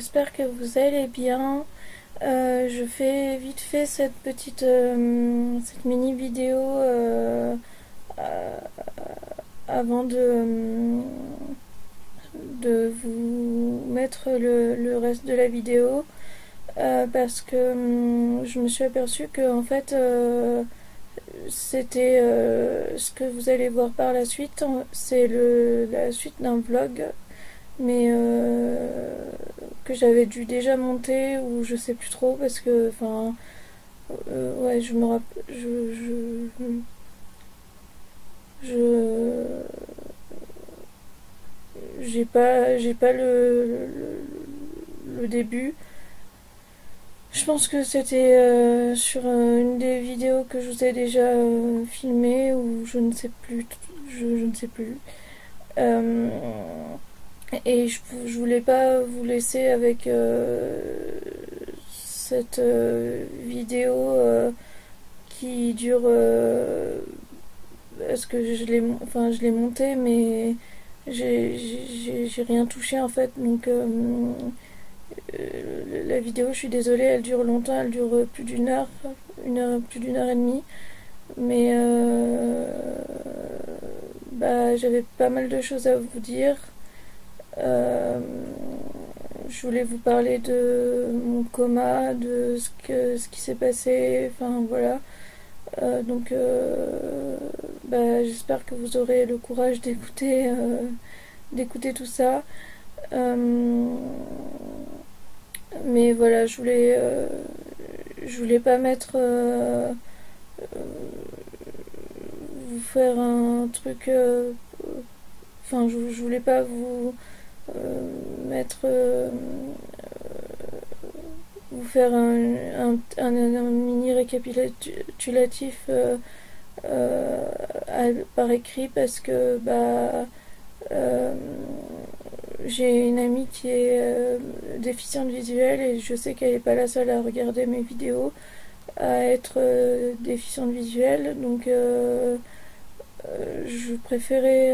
j'espère que vous allez bien. Je fais vite fait cette cette mini vidéo euh, avant de vous mettre le reste de la vidéo parce que je me suis aperçue que en fait c'était ce que vous allez voir par la suite, c'est la suite d'un vlog mais que j'avais dû déjà monter ou je sais plus trop parce que enfin ouais je me rappelle je j'ai pas le début. Je pense que c'était sur une des vidéos que je vous ai déjà filmé ou je ne sais plus je ne sais plus. Euh, et je voulais pas vous laisser avec cette vidéo qui dure parce que je l'ai montée mais j'ai rien touché en fait donc la vidéo, je suis désolée, elle dure longtemps, elle dure plus d'une heure, plus d'une heure et demie. Mais bah, j'avais pas mal de choses à vous dire. Euh, je voulais vous parler de mon coma, de ce qui s'est passé, enfin voilà. Donc bah, j'espère que vous aurez le courage d'écouter tout ça. Mais voilà, je voulais pas mettre vous faire un truc enfin je voulais pas vous mettre vous faire un mini récapitulatif par écrit parce que bah j'ai une amie qui est déficiente visuelle et je sais qu'elle n'est pas la seule à regarder mes vidéos, à être déficiente visuelle. Donc je préférais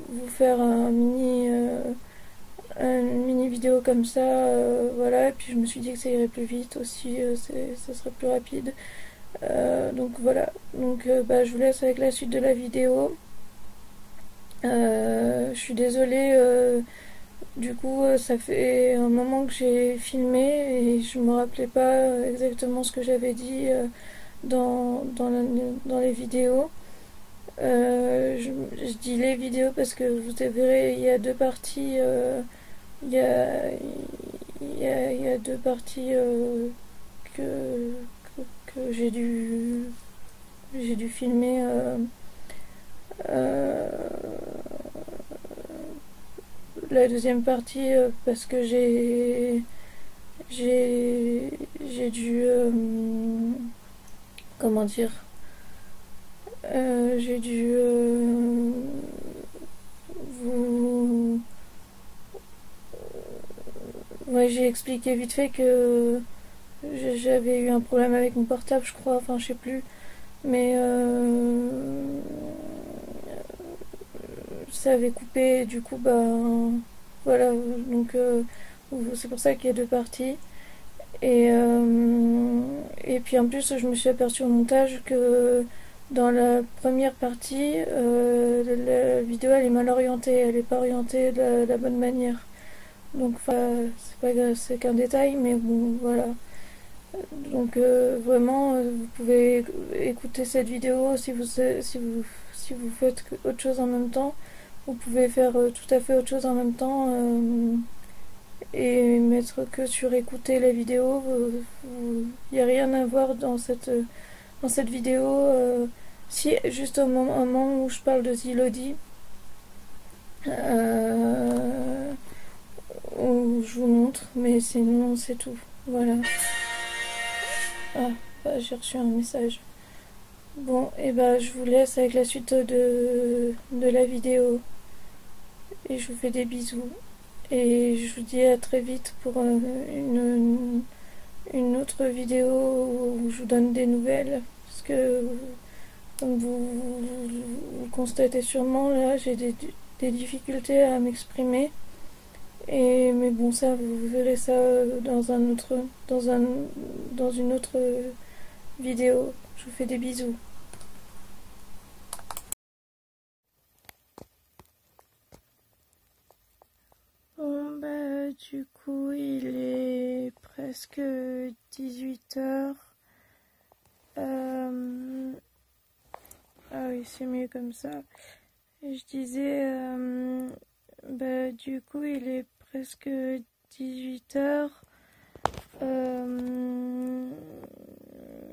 vous faire une mini vidéo comme ça. Voilà, et puis je me suis dit que ça irait plus vite aussi, ça serait plus rapide. Donc voilà, donc bah, je vous laisse avec la suite de la vidéo. Je suis désolée, du coup ça fait un moment que j'ai filmé et je me rappelais pas exactement ce que j'avais dit dans les vidéos. Je dis les vidéos parce que vous verrez, il y a deux parties. Il y a, il y a deux parties que, que j'ai dû filmer. Euh, la deuxième partie parce que j'ai dû comment dire j'ai dû vous ouais, j'ai expliqué vite fait que j'avais eu un problème avec mon portable, je crois, enfin je sais plus, mais ça avait coupé, du coup bah voilà, donc c'est pour ça qu'il y a deux parties. Et puis en plus je me suis aperçue au montage que dans la première partie la vidéo elle est mal orientée, elle n'est pas orientée de la bonne manière. Donc c'est pas grave, c'est qu'un détail mais bon voilà. Donc vraiment vous pouvez écouter cette vidéo si vous faites autre chose en même temps. Vous pouvez faire tout à fait autre chose en même temps et mettre que sur écouter la vidéo. Il n'y a rien à voir dans cette vidéo. Si, juste au moment où je parle de Zilodi, où je vous montre, mais sinon c'est tout. Voilà. Ah, bah, j'ai reçu un message. Bon, et bah je vous laisse avec la suite de la vidéo. Et je vous fais des bisous. Et je vous dis à très vite pour une autre vidéo où je vous donne des nouvelles. Parce que, comme vous constatez sûrement, là, j'ai des difficultés à m'exprimer. Mais bon, ça, vous verrez ça dans un autre, dans une autre vidéo. Je vous fais des bisous. Bon, bah, du coup, il est presque 18h. Ah oui, c'est mieux comme ça. Et je disais, bah, du coup, il est presque 18h.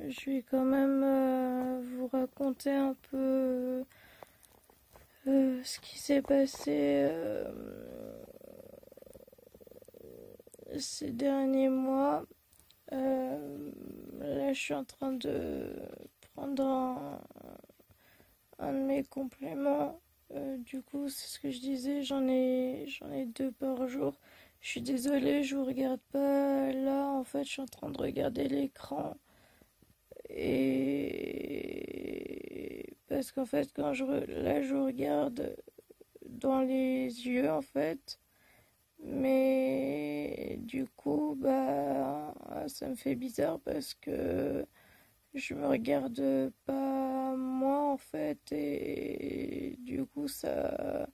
Je vais quand même vous raconter un peu ce qui s'est passé ces derniers mois. Là, je suis en train de prendre un de mes compléments. Du coup, c'est ce que je disais, j'en ai 2 par jour. Je suis désolée, je vous regarde pas là. En fait, je suis en train de regarder l'écran. Et parce qu'en fait, là, je regarde dans les yeux, en fait. Mais du coup, bah, ça me fait bizarre parce que je me regarde pas moi, en fait. Et du coup, bah,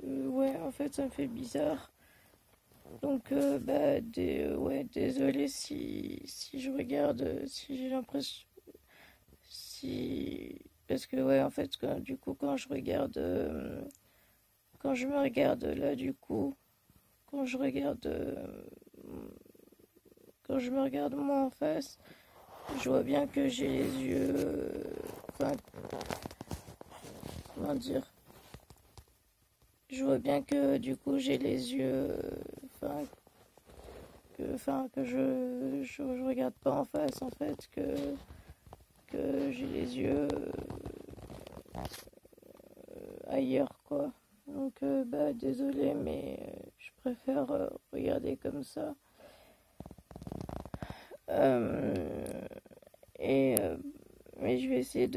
ouais, en fait, ça me fait bizarre. Donc, bah, ouais, désolé si je regarde, si j'ai l'impression, si, parce que ouais, en fait, du coup, quand je me regarde là, du coup, quand je regarde, quand je me regarde moi en face, je vois bien que j'ai les yeux, enfin, comment dire, je vois bien que du coup j'ai les yeux, enfin, que je regarde pas en face, en fait, que j'ai les yeux ailleurs, quoi. Donc, bah, désolé, mais je préfère regarder comme ça. Euh, mais je vais essayer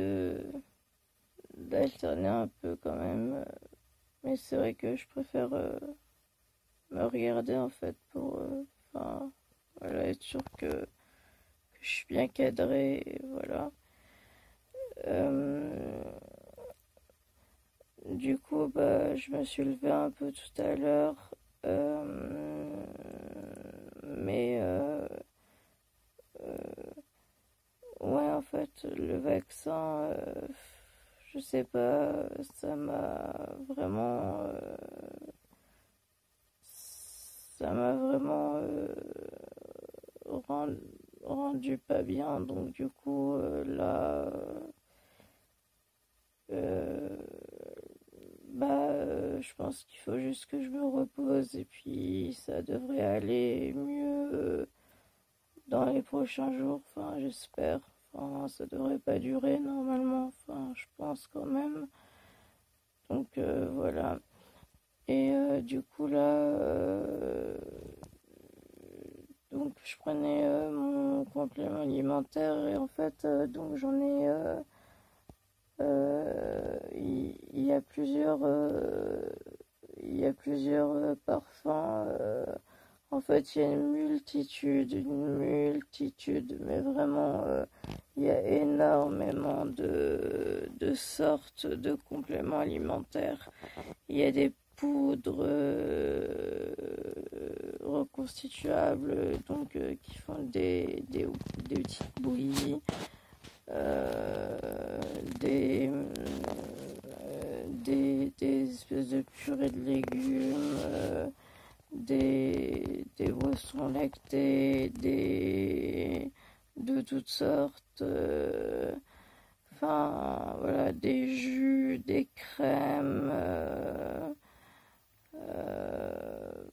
d'alterner un peu quand même. Mais c'est vrai que je préfère me regarder en fait pour enfin, voilà, être sûr que je suis bien cadré. Et voilà. Euh, du coup, bah, je me suis levée un peu tout à l'heure. Mais ouais, en fait, le vaccin, je sais pas, ça m'a vraiment rend- rendu pas bien. Donc du coup, là, euh, bah, je pense qu'il faut juste que je me repose et puis ça devrait aller mieux dans les prochains jours. Enfin, j'espère. Enfin, ça devrait pas durer normalement. Enfin, je pense quand même. Donc voilà. Et du coup là, donc je prenais mon complément alimentaire et en fait donc j'en ai il y a plusieurs parfums. En fait, il y a une multitude, mais vraiment, il y a énormément de sortes de compléments alimentaires. Il y a des poudres reconstituables, donc qui font des petites bouillies, euh, des espèces de purées de légumes, des boissons lactées, de toutes sortes. Enfin, voilà, des jus, des crèmes. Euh,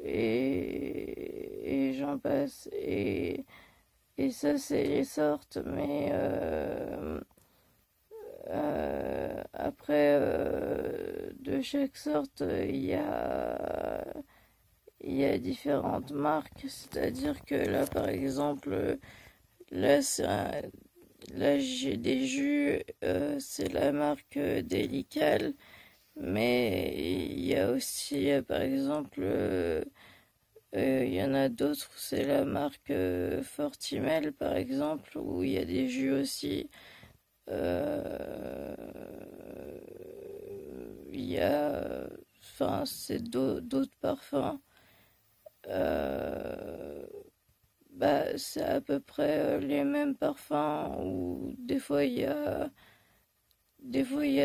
et j'en passe. Et ça, c'est les sortes, mais après, de chaque sorte, il y a différentes marques. C'est-à-dire que là, par exemple, là, là j'ai des jus, c'est la marque Delical, Mais il y a aussi, par exemple, il y en a d'autres, c'est la marque Fortimel, par exemple, où il y a des jus aussi. Euh, il y a, enfin, c'est d'autres parfums. Euh, Bah, c'est à peu près les mêmes parfums, ou des fois il y a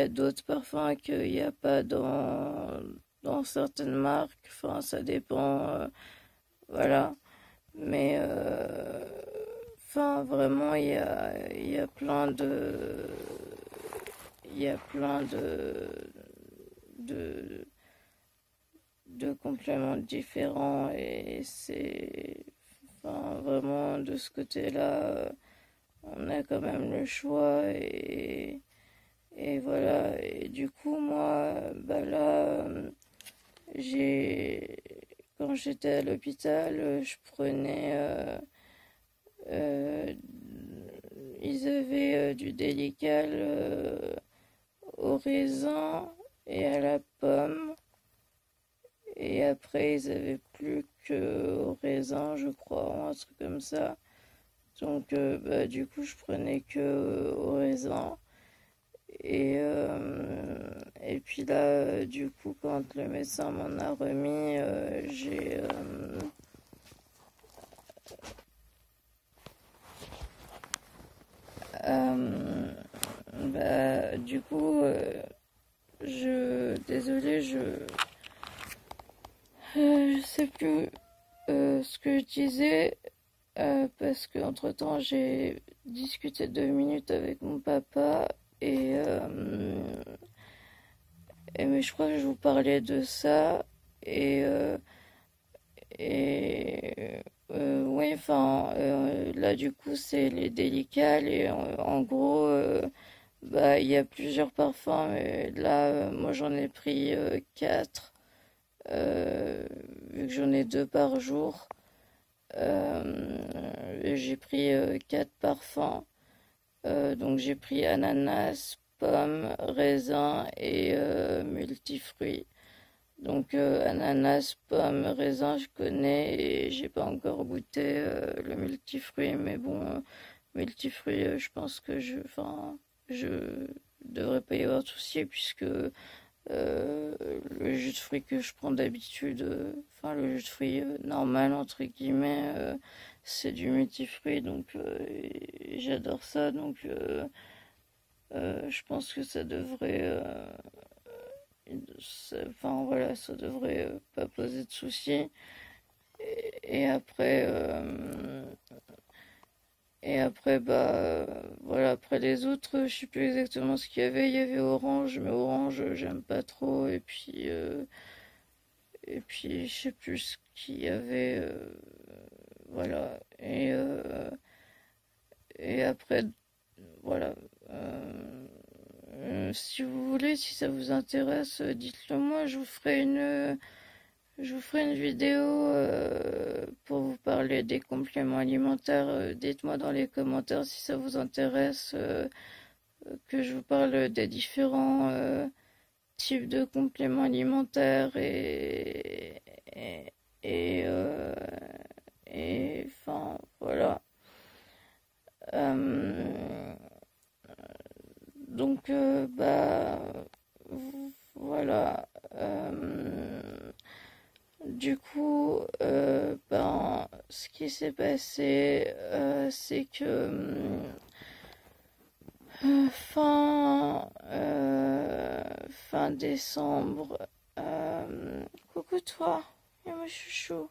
d'autres parfums qu'il n'y a pas dans certaines marques. Enfin, ça dépend, voilà. Mais, enfin, vraiment, il y a plein il y a plein de, de compléments différents et c'est, enfin, vraiment de ce côté-là, on a quand même le choix et voilà. Et du coup, moi, bah là, j'ai, quand j'étais à l'hôpital, je prenais, euh, ils avaient du délicat au raisin et à la pomme. Et après, ils avaient plus que au raisin, je crois, ou un truc comme ça. Donc, bah, du coup, je prenais que au raisin. Et puis là, du coup, quand le médecin m'en a remis, euh, bah, du coup, désolé, je sais plus ce que je disais. Parce qu'entre-temps, j'ai discuté 2 minutes avec mon papa mais je crois que je vous parlais de ça et, euh, ouais, enfin, là du coup, c'est les délicats et en gros, bah, il y a plusieurs parfums et là, moi j'en ai pris 4 vu que j'en ai 2 par jour. J'ai pris 4 parfums. Donc j'ai pris ananas, pomme, raisin et multifruits. Donc ananas, pomme, raisin, je connais et j'ai pas encore goûté le multifruit, mais bon, multifruit, je pense que enfin, je devrais pas y avoir de souci puisque le jus de fruits que je prends d'habitude, enfin le jus de fruits normal entre guillemets, c'est du multifruit, donc et j'adore ça, donc je pense que ça devrait, enfin voilà, ça devrait pas poser de soucis. Et après, bah voilà, après les autres, je sais plus exactement ce qu'il y avait. Il y avait orange, mais orange, j'aime pas trop. Et puis, je sais plus ce qu'il y avait. Voilà. Et après, voilà. Si vous voulez, si ça vous intéresse, dites-le moi. Je vous ferai une vidéo pour vous parler des compléments alimentaires. Dites-moi dans les commentaires si ça vous intéresse que je vous parle des différents types de compléments alimentaires et, et, euh, et enfin voilà. Euh, donc bah voilà. Du coup, ben, ce qui s'est passé, c'est que fin décembre, coucou toi, il y a mon chouchou,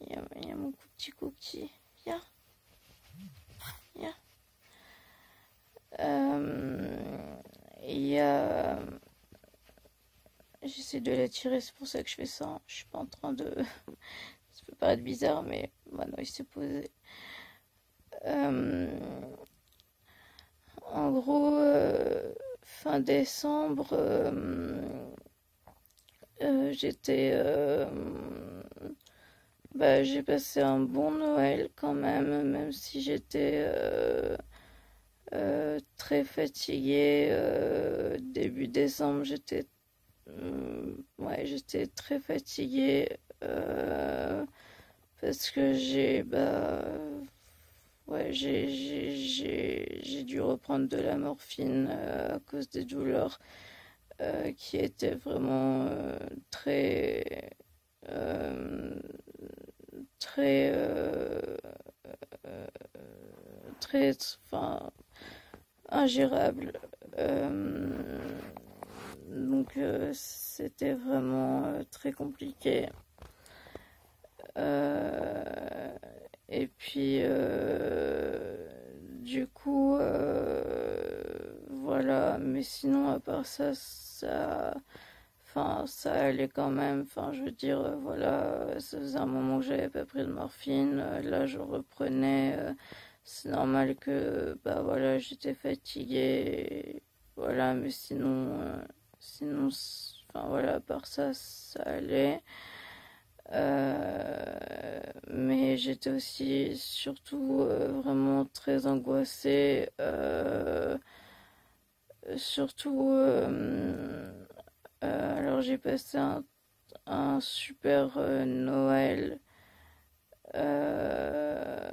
il y a mon petit cookie, viens, viens. Il y a, j'essaie de l'attirer, c'est pour ça que je fais ça. Je suis pas en train de, ça peut paraître bizarre, mais maintenant il s'est posé. Euh, En gros, fin décembre, bah, j'ai passé un bon Noël quand même, même si j'étais très fatiguée. Début décembre, j'étais très fatiguée parce que j'ai dû reprendre de la morphine à cause des douleurs qui étaient vraiment euh, très, très, enfin, ingérable. Donc c'était vraiment très compliqué. Euh, et puis du coup voilà, mais sinon à part ça, ça allait quand même. Enfin, je veux dire, voilà, ça faisait un moment que j'avais pas pris de morphine. Là, je reprenais. C'est normal que, bah voilà, j'étais fatiguée. Voilà, mais enfin voilà, à part ça, ça allait. Mais j'étais aussi, surtout, vraiment très angoissée. Surtout, alors j'ai passé un super Noël. Euh,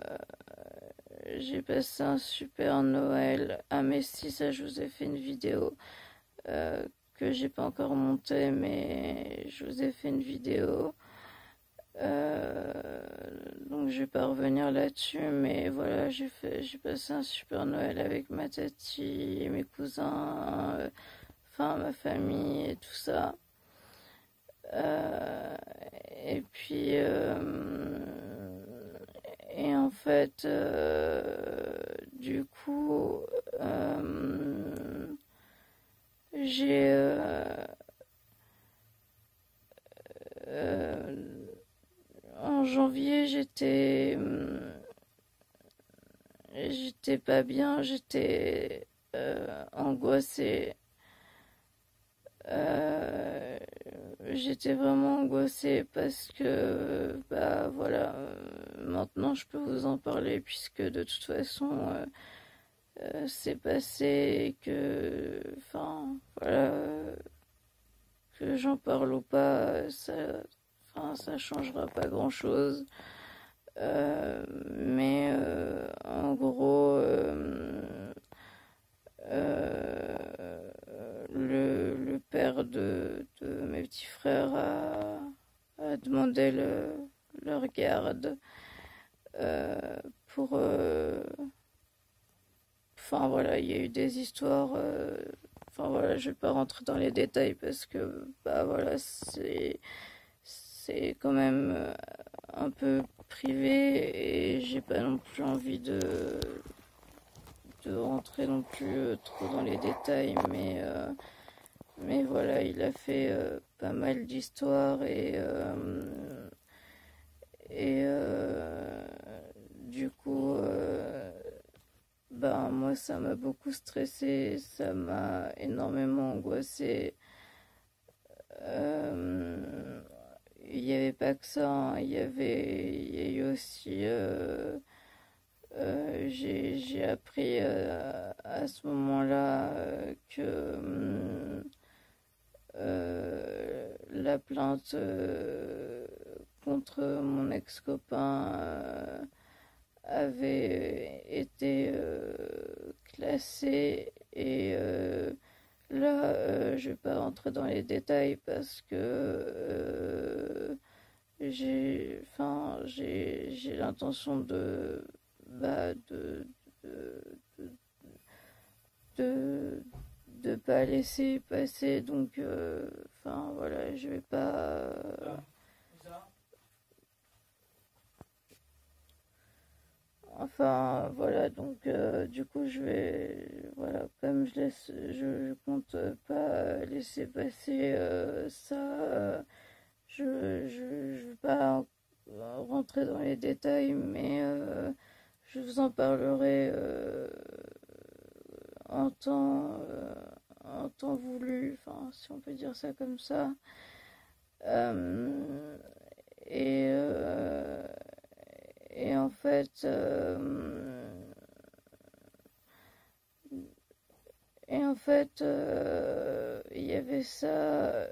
j'ai passé un super Noël à Messi, ça je vous ai fait une vidéo euh, que j'ai pas encore montée, mais je vous ai fait une vidéo. Euh, donc je vais pas revenir là-dessus, mais voilà, j'ai passé un super Noël avec ma tati et mes cousins, enfin ma famille et tout ça. Euh, et puis, et en fait, du coup, j'ai, euh, en janvier, j'étais pas bien, j'étais angoissée. Euh, J'étais vraiment angoissée parce que, bah voilà, maintenant je peux vous en parler puisque de toute façon c'est passé et que, enfin, voilà, que j'en parle ou pas, ça changera pas grand-chose. Mais en gros, le père de mes petits frères a demandé leur garde pour... Enfin voilà, il y a eu des histoires... Enfin voilà, je vais pas rentrer dans les détails parce que bah voilà, c'est quand même un peu privé et j'ai pas non plus envie de rentrer non plus trop dans les détails, mais voilà, il a fait pas mal d'histoires et du coup, ben moi ça m'a beaucoup stressé, ça m'a énormément angoissé. Euh, il n'y avait pas que ça, hein, il y a eu aussi j'ai appris à ce moment-là que la plainte contre mon ex-copain avait été classée et là je vais pas rentrer dans les détails parce que j'ai l'intention bah, de, de pas laisser passer. Donc, enfin, voilà, je vais pas. Enfin, voilà, donc, du coup, voilà, comme je compte pas laisser passer ça, je vais pas rentrer dans les détails, mais je vous en parlerai en temps, en temps voulu, enfin, si on peut dire ça comme ça. Euh, et, euh, et en fait, fait, il y avait ça,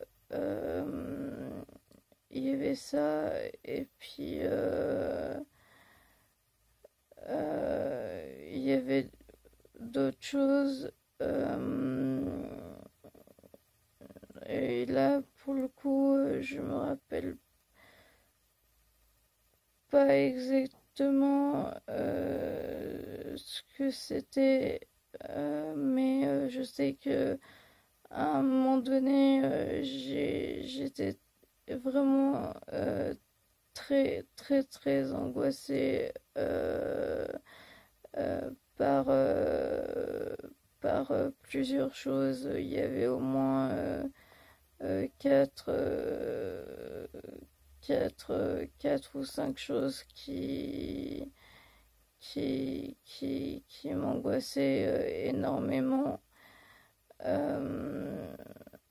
il y avait ça, et puis il y avait d'autres choses. Et là, pour le coup, je me rappelle pas exactement ce que c'était, mais je sais que à un moment donné, j'étais vraiment très très très angoissée par plusieurs choses. Il y avait au moins quatre, quatre ou cinq choses qui m'angoissaient énormément. Euh,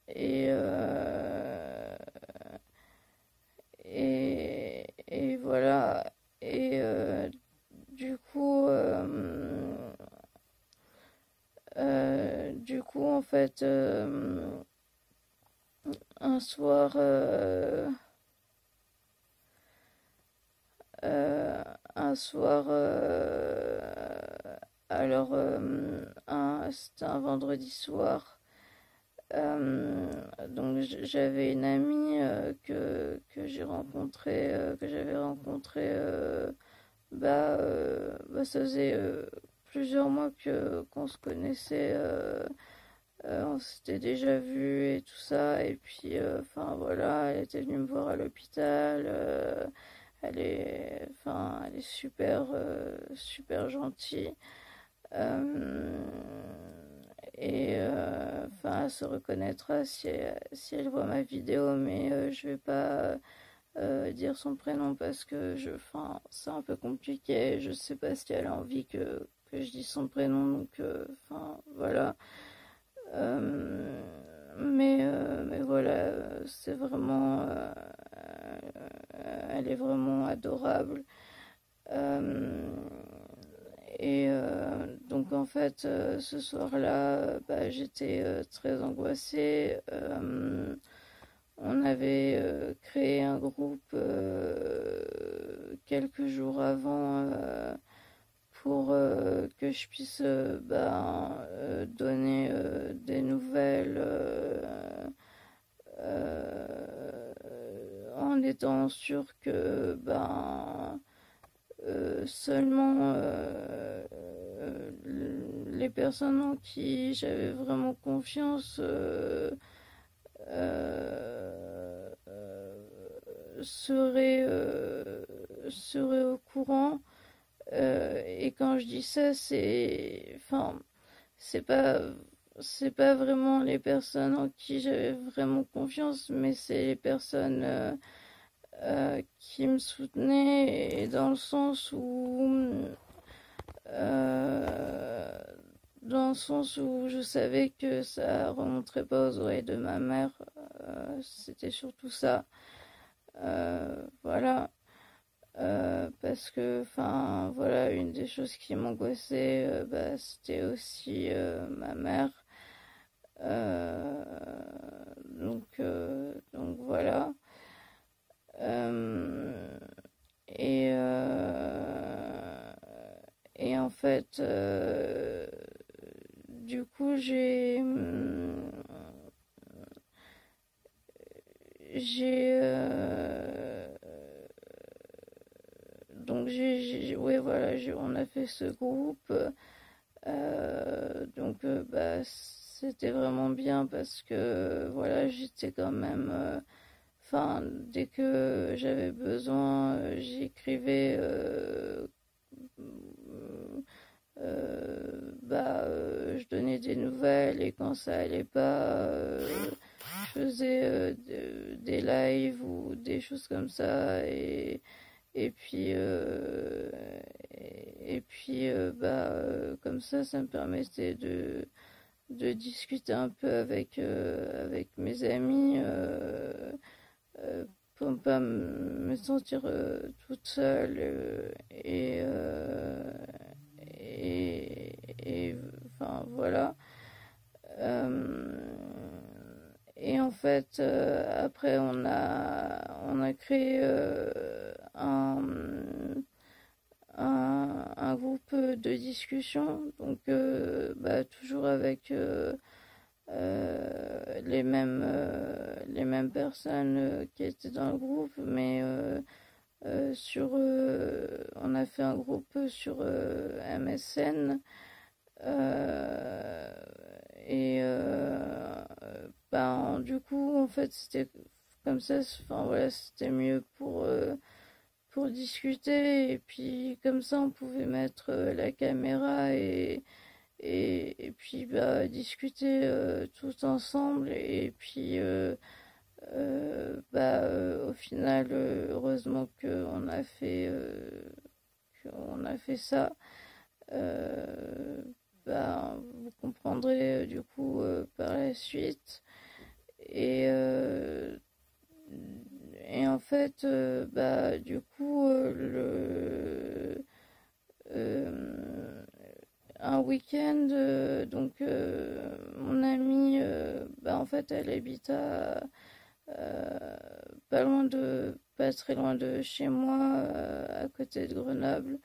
et, euh, et voilà. Et du coup, en fait, un soir, un soir, alors, c'était un vendredi soir. Donc j'avais une amie que j'ai rencontrée, que j'avais rencontrée, ça faisait plusieurs mois qu'on se connaissait, on s'était déjà vu et tout ça, et puis enfin voilà, elle était venue me voir à l'hôpital, elle est super, super gentille. Euh, et enfin, elle se reconnaîtra si elle voit ma vidéo, mais je vais pas dire son prénom parce que enfin, c'est un peu compliqué. Je sais pas si elle a envie que je dise son prénom, donc enfin, voilà. Euh, mais voilà, c'est vraiment, elle est vraiment adorable. Euh, et donc en fait, ce soir-là, j'étais très angoissée. On avait créé un groupe quelques jours avant pour que je puisse donner des nouvelles en étant sûr que seulement les personnes en qui j'avais vraiment confiance seraient au courant. Et quand je dis ça, c'est pas vraiment les personnes en qui j'avais vraiment confiance, mais c'est les personnes qui me soutenaient, et euh, dans le sens où je savais que ça remonterait pas aux oreilles de ma mère. C'était surtout ça. Voilà. Parce que, enfin, voilà, une des choses qui m'angoissait, c'était aussi ma mère. Euh, donc voilà. Euh, et, euh, et en fait, du coup, j'ai donc ouais, voilà, on a fait ce groupe. Donc c'était vraiment bien parce que voilà, j'étais quand même, enfin, dès que j'avais besoin, j'écrivais, je donnais des nouvelles, et quand ça allait pas, je faisais des lives ou des choses comme ça. Et puis, comme ça me permettait de discuter un peu avec mes amis, pour ne pas me sentir toute seule, et enfin voilà. fait, après, on a créé un groupe de discussion, donc toujours avec les mêmes personnes qui étaient dans le groupe, mais on a fait un groupe sur MSN. Du coup, en fait, c'était comme ça, enfin voilà, c'était mieux pour discuter, et puis comme ça, on pouvait mettre la caméra et puis discuter tous ensemble, et puis au final, heureusement qu'on a fait ça. Vous comprendrez du coup par la suite. Et, euh, et en fait, du coup, un week-end, mon amie, en fait, elle habite pas très loin de chez moi, à côté de Grenoble.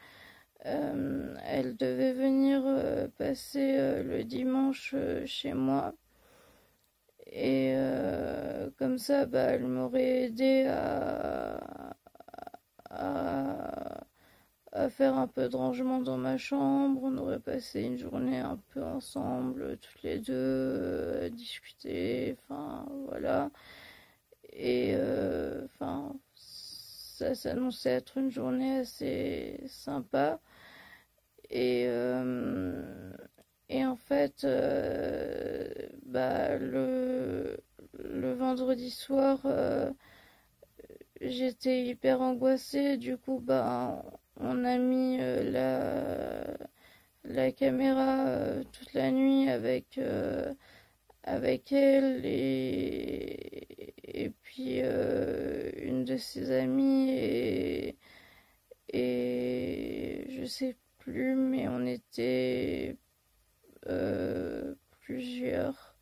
Elle devait venir passer le dimanche chez moi, et comme ça, elle m'aurait aidé à, à faire un peu de rangement dans ma chambre. On aurait passé une journée un peu ensemble, toutes les deux, à discuter, enfin voilà. Et ça s'annonçait être une journée assez sympa. Et, et en fait, le vendredi soir, j'étais hyper angoissée. Du coup, on a mis la caméra toute la nuit avec elle et puis une de ses amies, et je sais plus, mais on était plusieurs,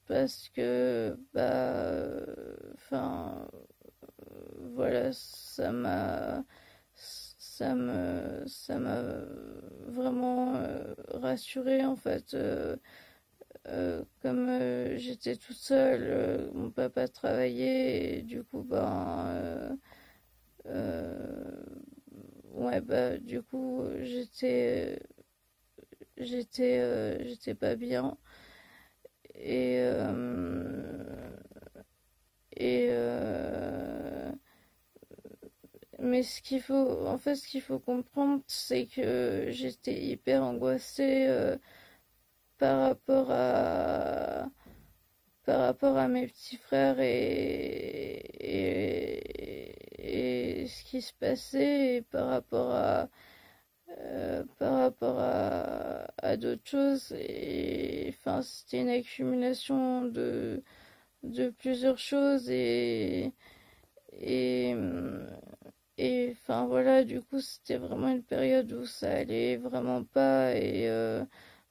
parce que voilà, ça m'a vraiment rassurée, en fait. Comme j'étais toute seule, mon papa travaillait, et du coup ouais, du coup j'étais pas bien, et et mais ce qu'il faut comprendre, c'est que j'étais hyper angoissée par rapport à mes petits frères, et ce qui se passait, et par rapport à d'autres choses. Et enfin, c'était une accumulation de plusieurs choses, et enfin voilà, du coup, c'était vraiment une période où ça allait vraiment pas. Et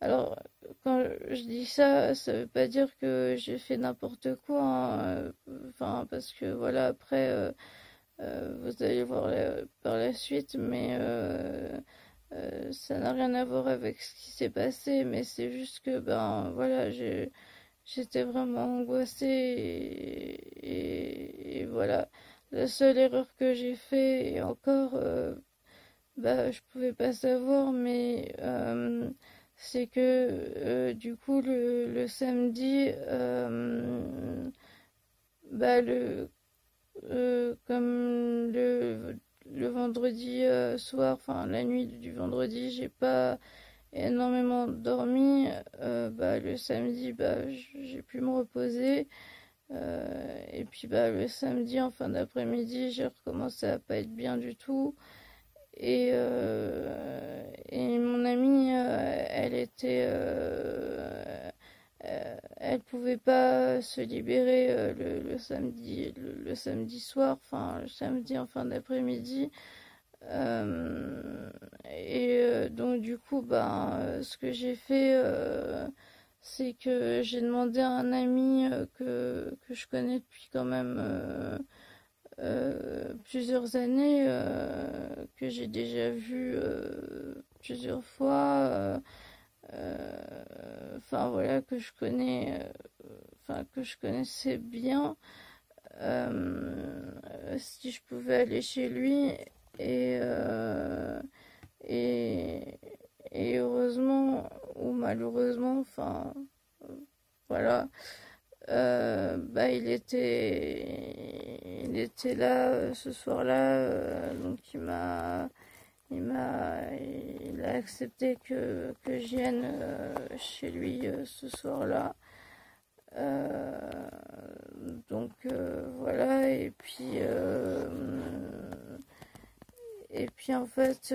alors, quand je dis ça, ça veut pas dire que j'ai fait n'importe quoi, hein, enfin, parce que voilà, après, vous allez voir par la suite, mais ça n'a rien à voir avec ce qui s'est passé. Mais c'est juste que, voilà, j'étais vraiment angoissée, et voilà. La seule erreur que j'ai fait, et encore, je pouvais pas savoir, mais c'est que du coup, le samedi, comme le vendredi soir, enfin la nuit du vendredi, j'ai pas énormément dormi. Le samedi, j'ai pu me reposer. Et puis le samedi en fin d'après-midi, j'ai recommencé à pas être bien du tout. Et mon amie, elle pouvait pas se libérer le samedi soir, enfin le samedi en fin d'après-midi. Donc du coup, ce que j'ai fait, c'est que j'ai demandé à un ami que je connais depuis quand même plusieurs années, que j'ai déjà vu plusieurs fois, enfin voilà, que je connais, enfin que je connaissais bien, si je pouvais aller chez lui et euh, et, et heureusement ou malheureusement, enfin voilà, bah il était là ce soir-là, donc il a accepté que je vienne chez lui ce soir-là. Donc voilà, et puis en fait,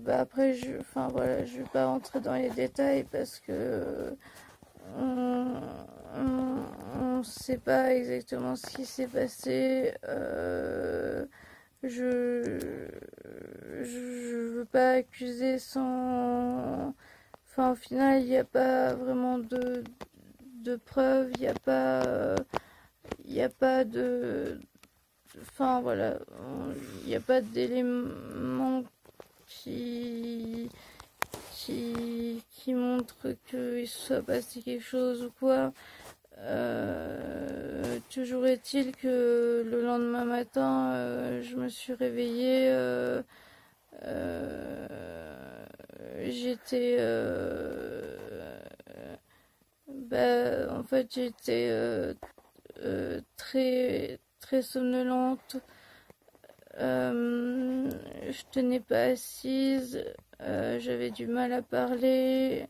bah après, enfin voilà, je vais pas rentrer dans les détails parce que on, on sait pas exactement ce qui s'est passé. Je, je veux pas accuser sans. Enfin, au final, il n'y a pas vraiment de preuves, il y a pas de. Enfin, voilà, il n'y a pas d'éléments qui, qui montrent qu'il se soit passé quelque chose ou quoi. Toujours est-il que le lendemain matin, je me suis réveillée. J'étais. En fait, j'étais très, très somnolente. Je tenais pas assise. J'avais du mal à parler.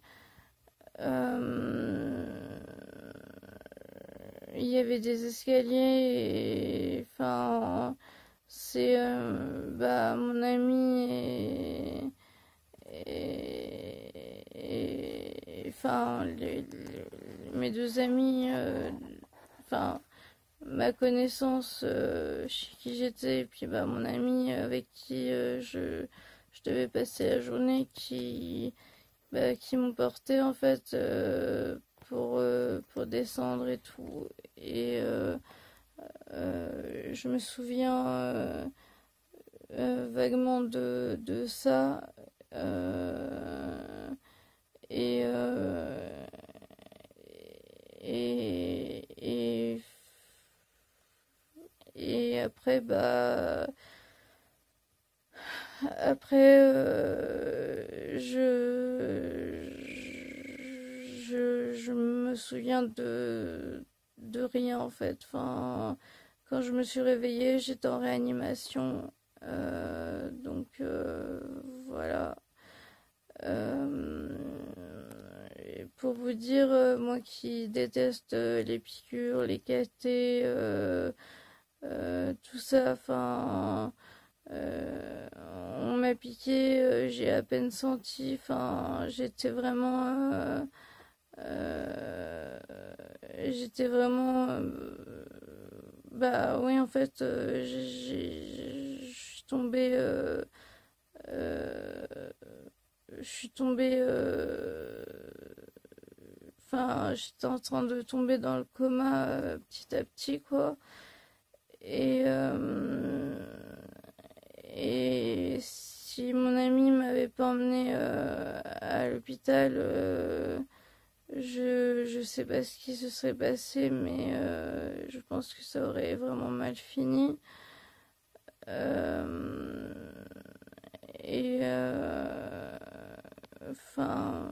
Il y avait des escaliers et enfin c'est mon ami enfin mes deux amis, enfin ma connaissance chez qui j'étais et puis mon ami avec qui je devais passer la journée qui m'ont porté en fait pour descendre et tout. Et je me souviens vaguement de ça. Et, et, et, et après, après, je me souviens de rien en fait. Enfin, quand je me suis réveillée, j'étais en réanimation. Donc voilà. Pour vous dire, moi qui déteste les piqûres, les catheters, tout ça, enfin. On m'a piqué, j'ai à peine senti, enfin, euh, j'étais vraiment, bah oui, en fait, je suis tombée, euh, je suis tombée, enfin, j'étais en train de tomber dans le coma petit à petit, quoi. Et, et si mon ami m'avait pas emmené à l'hôpital, je sais pas ce qui se serait passé, mais je pense que ça aurait vraiment mal fini. Euh, et enfin,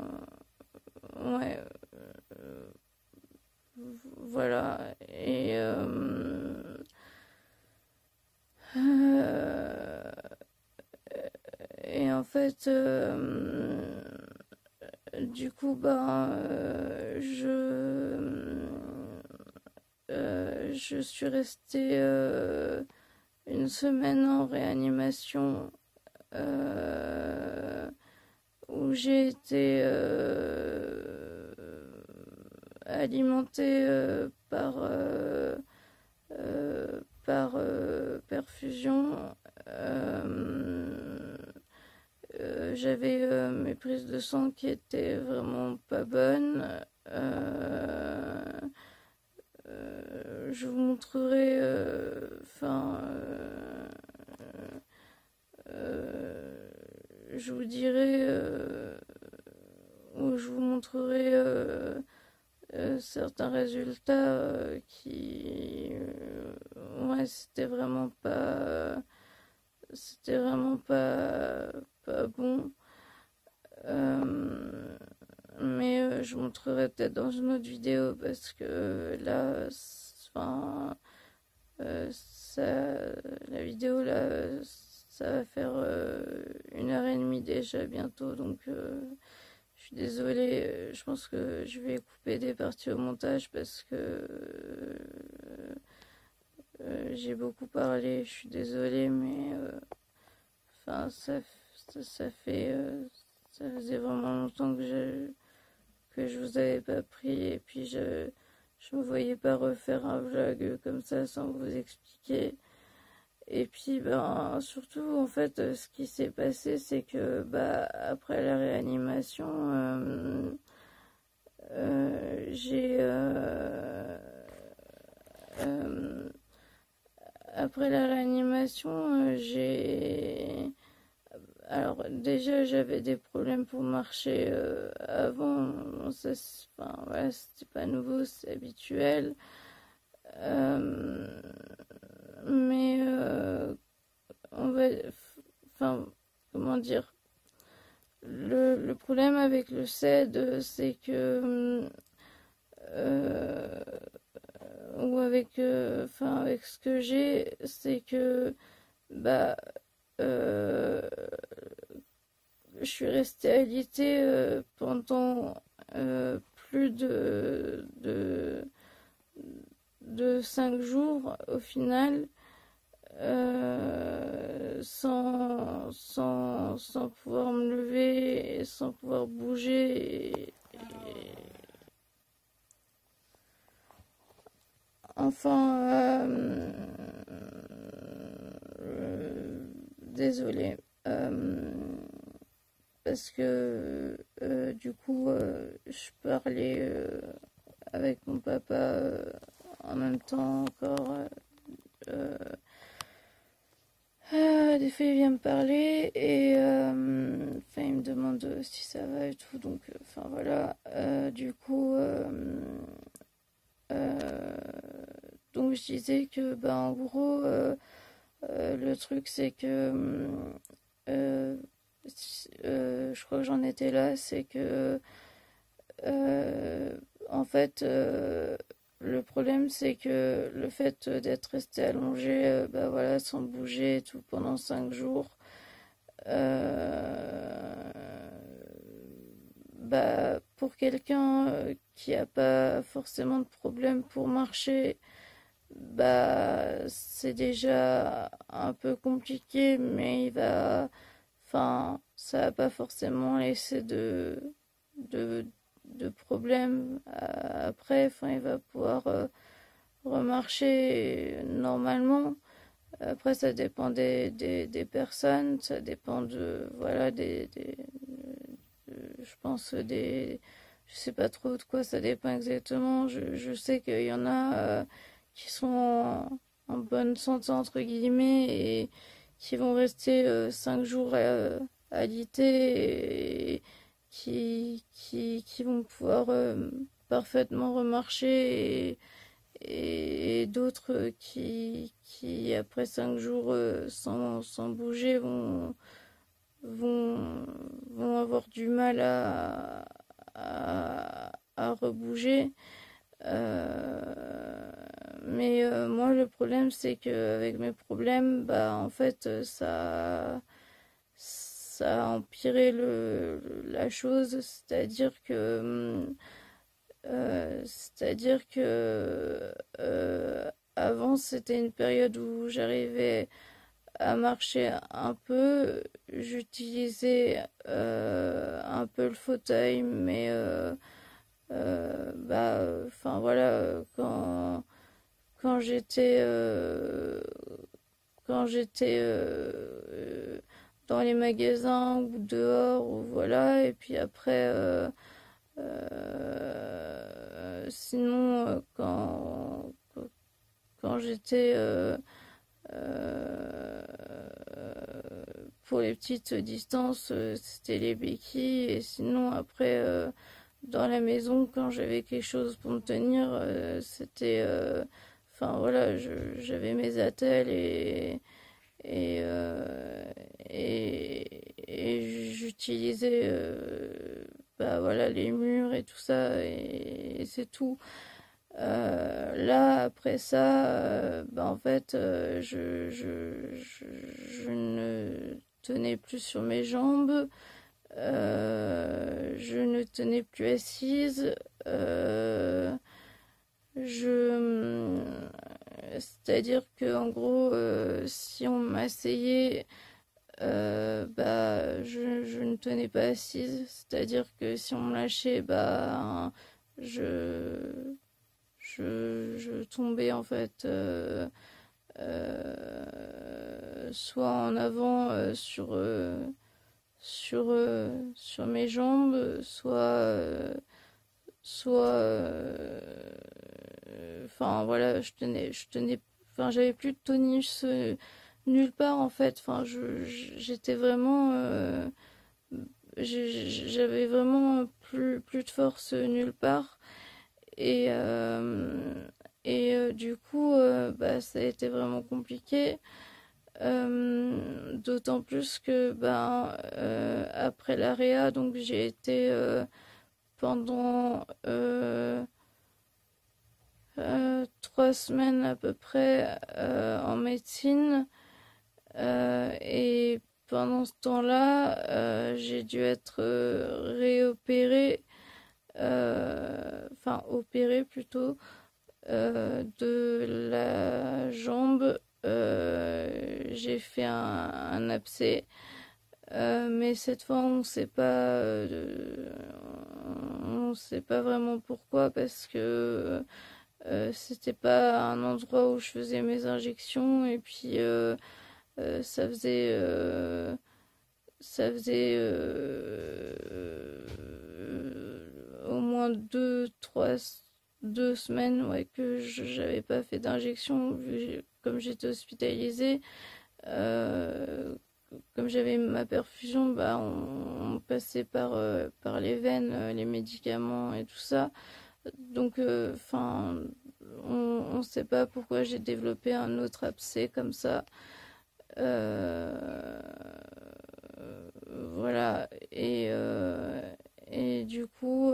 ouais, voilà. Euh, et en fait, du coup, je suis restée une semaine en réanimation où j'ai été alimentée par perfusion. j'avais mes prises de sang qui étaient vraiment pas bonnes. Je vous montrerai, je vous dirai, ou je vous montrerai certains résultats ouais, c'était vraiment pas bon. Mais je montrerai peut-être dans une autre vidéo parce que là, enfin, la vidéo là, ça va faire 1h30 déjà bientôt, donc je suis désolée. Je pense que je vais couper des parties au montage parce que j'ai beaucoup parlé. Je suis désolée, mais enfin, ça ça faisait vraiment longtemps que je vous avais pas pris et puis je me voyais pas refaire un vlog comme ça sans vous expliquer. Et puis ben surtout en fait ce qui s'est passé c'est que bah après la réanimation j'ai après la réanimation j'ai alors déjà j'avais des problèmes pour marcher avant. Bon, ça enfin voilà, c'était pas nouveau, c'est habituel. Mais on va enfin comment dire, le problème avec le CED c'est que ou avec enfin avec ce que j'ai c'est que bah je suis restée alitée pendant plus de 5 jours au final, sans pouvoir me lever, et sans pouvoir bouger. Enfin, désolée. Parce que du coup, je parlais avec mon papa en même temps encore. Des fois, il vient me parler et enfin, il me demande si ça va et tout. Donc, enfin voilà. Du coup, donc je disais que, bah, en gros, le truc c'est que je crois que j'en étais là, c'est que en fait le problème c'est que le fait d'être resté allongé bah voilà sans bouger et tout pendant 5 jours bah pour quelqu'un qui a pas forcément de problème pour marcher, bah c'est déjà un peu compliqué, mais enfin ça va pas forcément laisser de, de problème après. Enfin il va pouvoir remarcher normalement. Après ça dépend des personnes, ça dépend de voilà je pense je sais pas trop de quoi ça dépend exactement. Je sais qu'il y en a qui sont en bonne santé entre guillemets et qui vont rester 5 jours alités et qui vont pouvoir parfaitement remarcher et d'autres qui après 5 jours sans bouger vont, vont avoir du mal à rebouger. Mais moi le problème c'est que avec mes problèmes bah en fait ça a empiré la chose, c'est-à-dire que avant c'était une période où j'arrivais à marcher un peu, j'utilisais un peu le fauteuil, mais bah enfin voilà quand j'étais dans les magasins ou dehors, ou voilà. Et puis après, sinon, quand j'étais pour les petites distances, c'était les béquilles. Et sinon, après, dans la maison, quand j'avais quelque chose pour me tenir, c'était... Enfin voilà, j'avais mes attelles et, euh, et j'utilisais bah voilà les murs et tout ça et c'est tout. Là après ça, bah en fait je ne tenais plus sur mes jambes, je ne tenais plus assise, je c'est-à-dire que en gros si on m'asseyait bah je ne tenais pas assise, c'est-à-dire que si on me lâchait bah je je tombais en fait soit en avant sur mes jambes, enfin voilà, enfin j'avais plus de tonus nulle part en fait. Enfin j'étais vraiment j'avais vraiment plus de force nulle part et du coup bah ça a été vraiment compliqué. D'autant plus que ben après l'AREA, donc j'ai été pendant 3 semaines à peu près en médecine et pendant ce temps-là j'ai dû être réopérée, enfin opérée plutôt de la jambe. J'ai fait un abcès, mais cette fois on sait pas vraiment pourquoi parce que c'était pas un endroit où je faisais mes injections et puis ça faisait au moins 2 semaines ouais, que j'avais pas fait d'injection comme j'étais hospitalisée. Euh, Comme j'avais ma perfusion, bah on passait par les veines, les médicaments et tout ça. Donc, enfin, on sait pas pourquoi j'ai développé un autre abcès comme ça. Euh, voilà. Et du coup,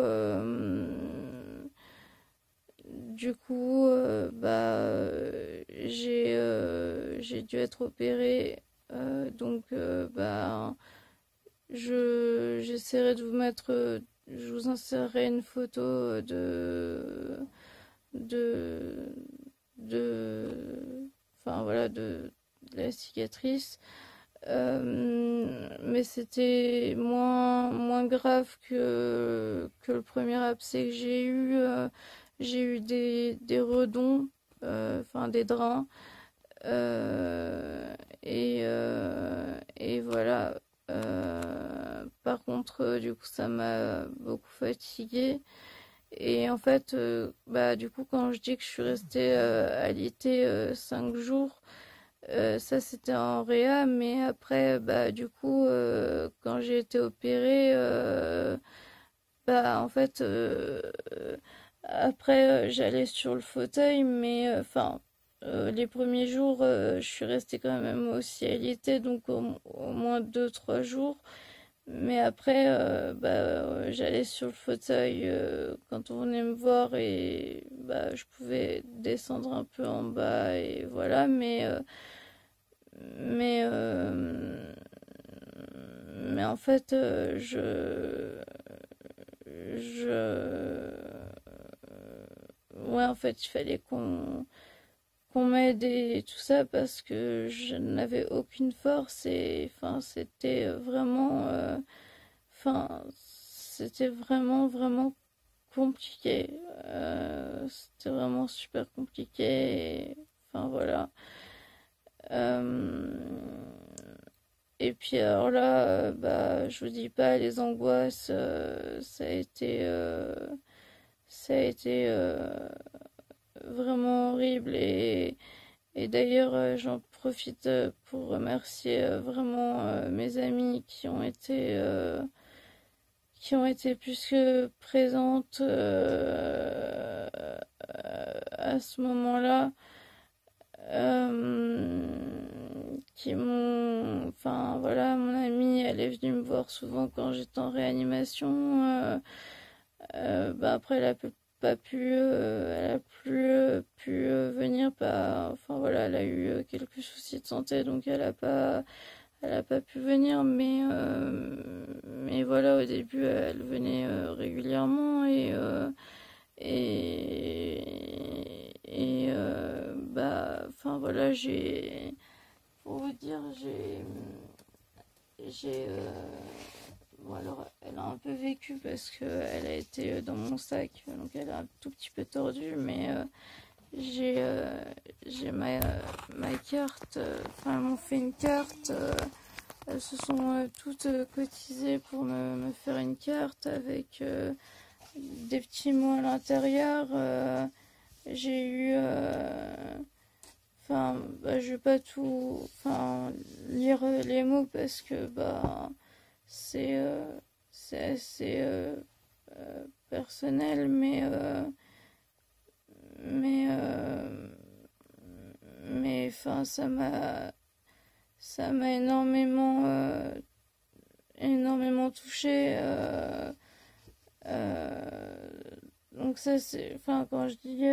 j'ai dû être opérée. Donc, bah, j'essaierai de vous mettre, je vous insérerai une photo de, enfin voilà, de la cicatrice. Mais c'était moins grave que le premier abcès que j'ai eu. J'ai eu des redons, enfin des drains. Et voilà. Par contre, du coup, ça m'a beaucoup fatiguée. Et en fait, bah, du coup, quand je dis que je suis restée alitée 5 jours, ça c'était en réa, mais après, bah, du coup, quand j'ai été opérée, bah, en fait, après, j'allais sur le fauteuil, mais enfin, les premiers jours, je suis restée quand même aussi alitée, donc au moins 2, 3 jours. Mais après, bah, j'allais sur le fauteuil quand on venait me voir et bah, je pouvais descendre un peu en bas et voilà. Mais, euh, mais en fait, ouais, en fait, il fallait qu'on m'aide et tout ça parce que je n'avais aucune force et enfin, c'était vraiment, enfin, c'était vraiment compliqué. C'était vraiment super compliqué. Enfin voilà. Euh, Et puis alors là, je vous dis pas, les angoisses, ça a été vraiment horrible. Et d'ailleurs, j'en profite pour remercier vraiment mes amis qui ont été plus que présentes à ce moment-là. Qui m'ont, enfin voilà, mon amie, elle est venue me voir souvent quand j'étais en réanimation. Après, pas pu, elle a plus pu venir, enfin voilà, elle a eu quelques soucis de santé, donc elle a pas pu venir, mais voilà, au début, elle venait régulièrement enfin voilà, pour vous dire, bon alors, elle a un peu vécu parce que elle a été dans mon sac, donc elle a un tout petit peu tordu, mais j'ai ma carte, enfin, elles m'ont fait une carte, elles se sont toutes cotisées pour me faire une carte avec des petits mots à l'intérieur. J'ai eu je vais pas tout, lire les mots parce que c'est c'est assez personnel, mais enfin ça m'a énormément touché. Donc ça c'est, enfin quand je dis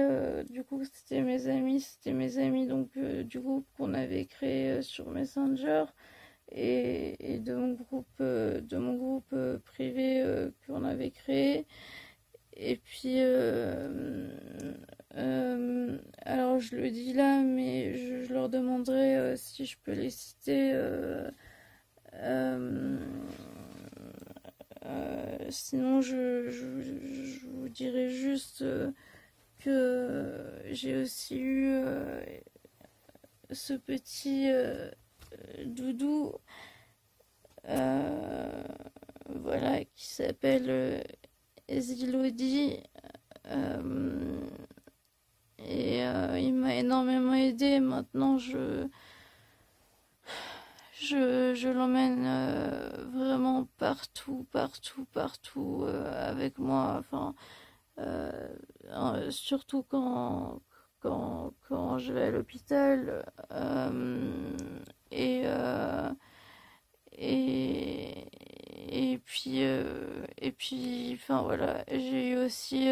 du coup c'était mes amis donc du groupe qu'on avait créé sur Messenger et de mon groupe privé qu'on avait créé. Et puis alors je le dis là, mais je leur demanderai si je peux les citer. Sinon, je vous dirais juste que j'ai aussi eu ce petit doudou, voilà, qui s'appelle Zilodi. Et il m'a énormément aidé. Maintenant, je l'emmène vraiment partout avec moi. Enfin, surtout quand je vais à l'hôpital. Et, euh, et puis, enfin voilà, j'ai eu aussi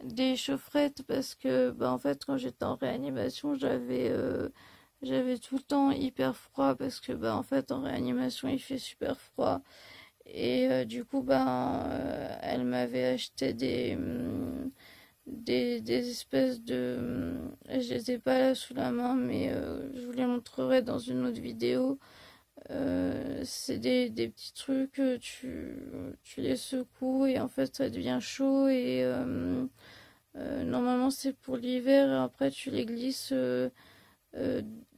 des chaufferettes parce que, en fait, quand j'étais en réanimation, j'avais tout le temps hyper froid parce que, en fait, en réanimation, il fait super froid. Et du coup, elle m'avait acheté des espèces je les ai pas là sous la main, mais je vous les montrerai dans une autre vidéo. C'est des petits trucs que tu les secoues et en fait ça devient chaud et normalement c'est pour l'hiver et après tu les glisses euh,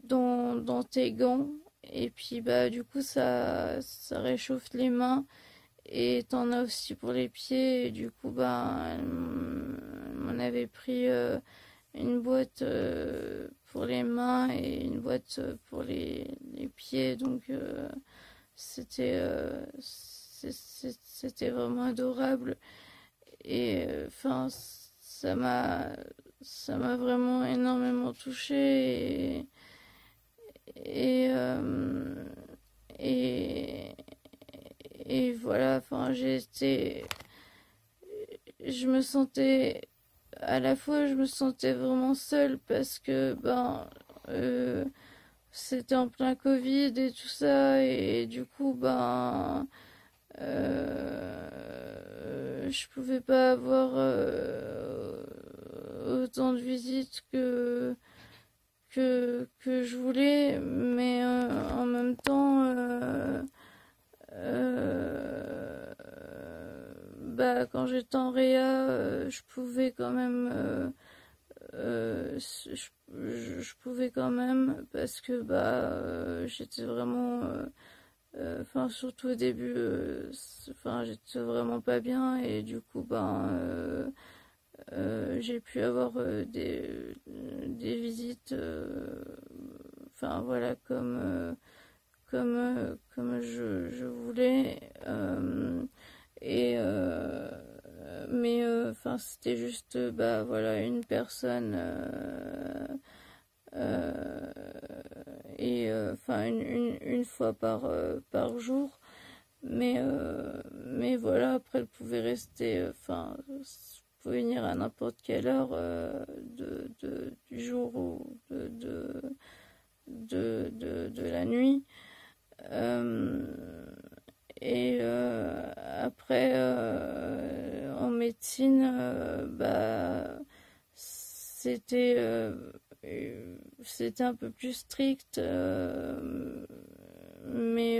dans tes gants et puis du coup ça réchauffe les mains et t'en as aussi pour les pieds et du coup elle m'en avait pris une boîte pour les mains et une boîte pour les pieds donc c'était vraiment adorable et enfin ça m'a vraiment énormément touchée et, euh, et, et voilà, enfin je me sentais, à la fois je me sentais vraiment seule parce que euh, c'était en plein Covid et tout ça et du coup je pouvais pas avoir autant de visites que je voulais, mais en même temps, quand j'étais en réa, je pouvais quand même je pouvais quand même parce que j'étais vraiment enfin surtout au début enfin j'étais vraiment pas bien et du coup j'ai pu avoir des visites enfin voilà comme je voulais et mais enfin c'était juste voilà une personne euh, et enfin une fois par jour mais voilà après elle pouvait rester enfin pouvait venir à n'importe quelle heure du jour ou de la nuit et après en médecine c'était c'était un peu plus strict mais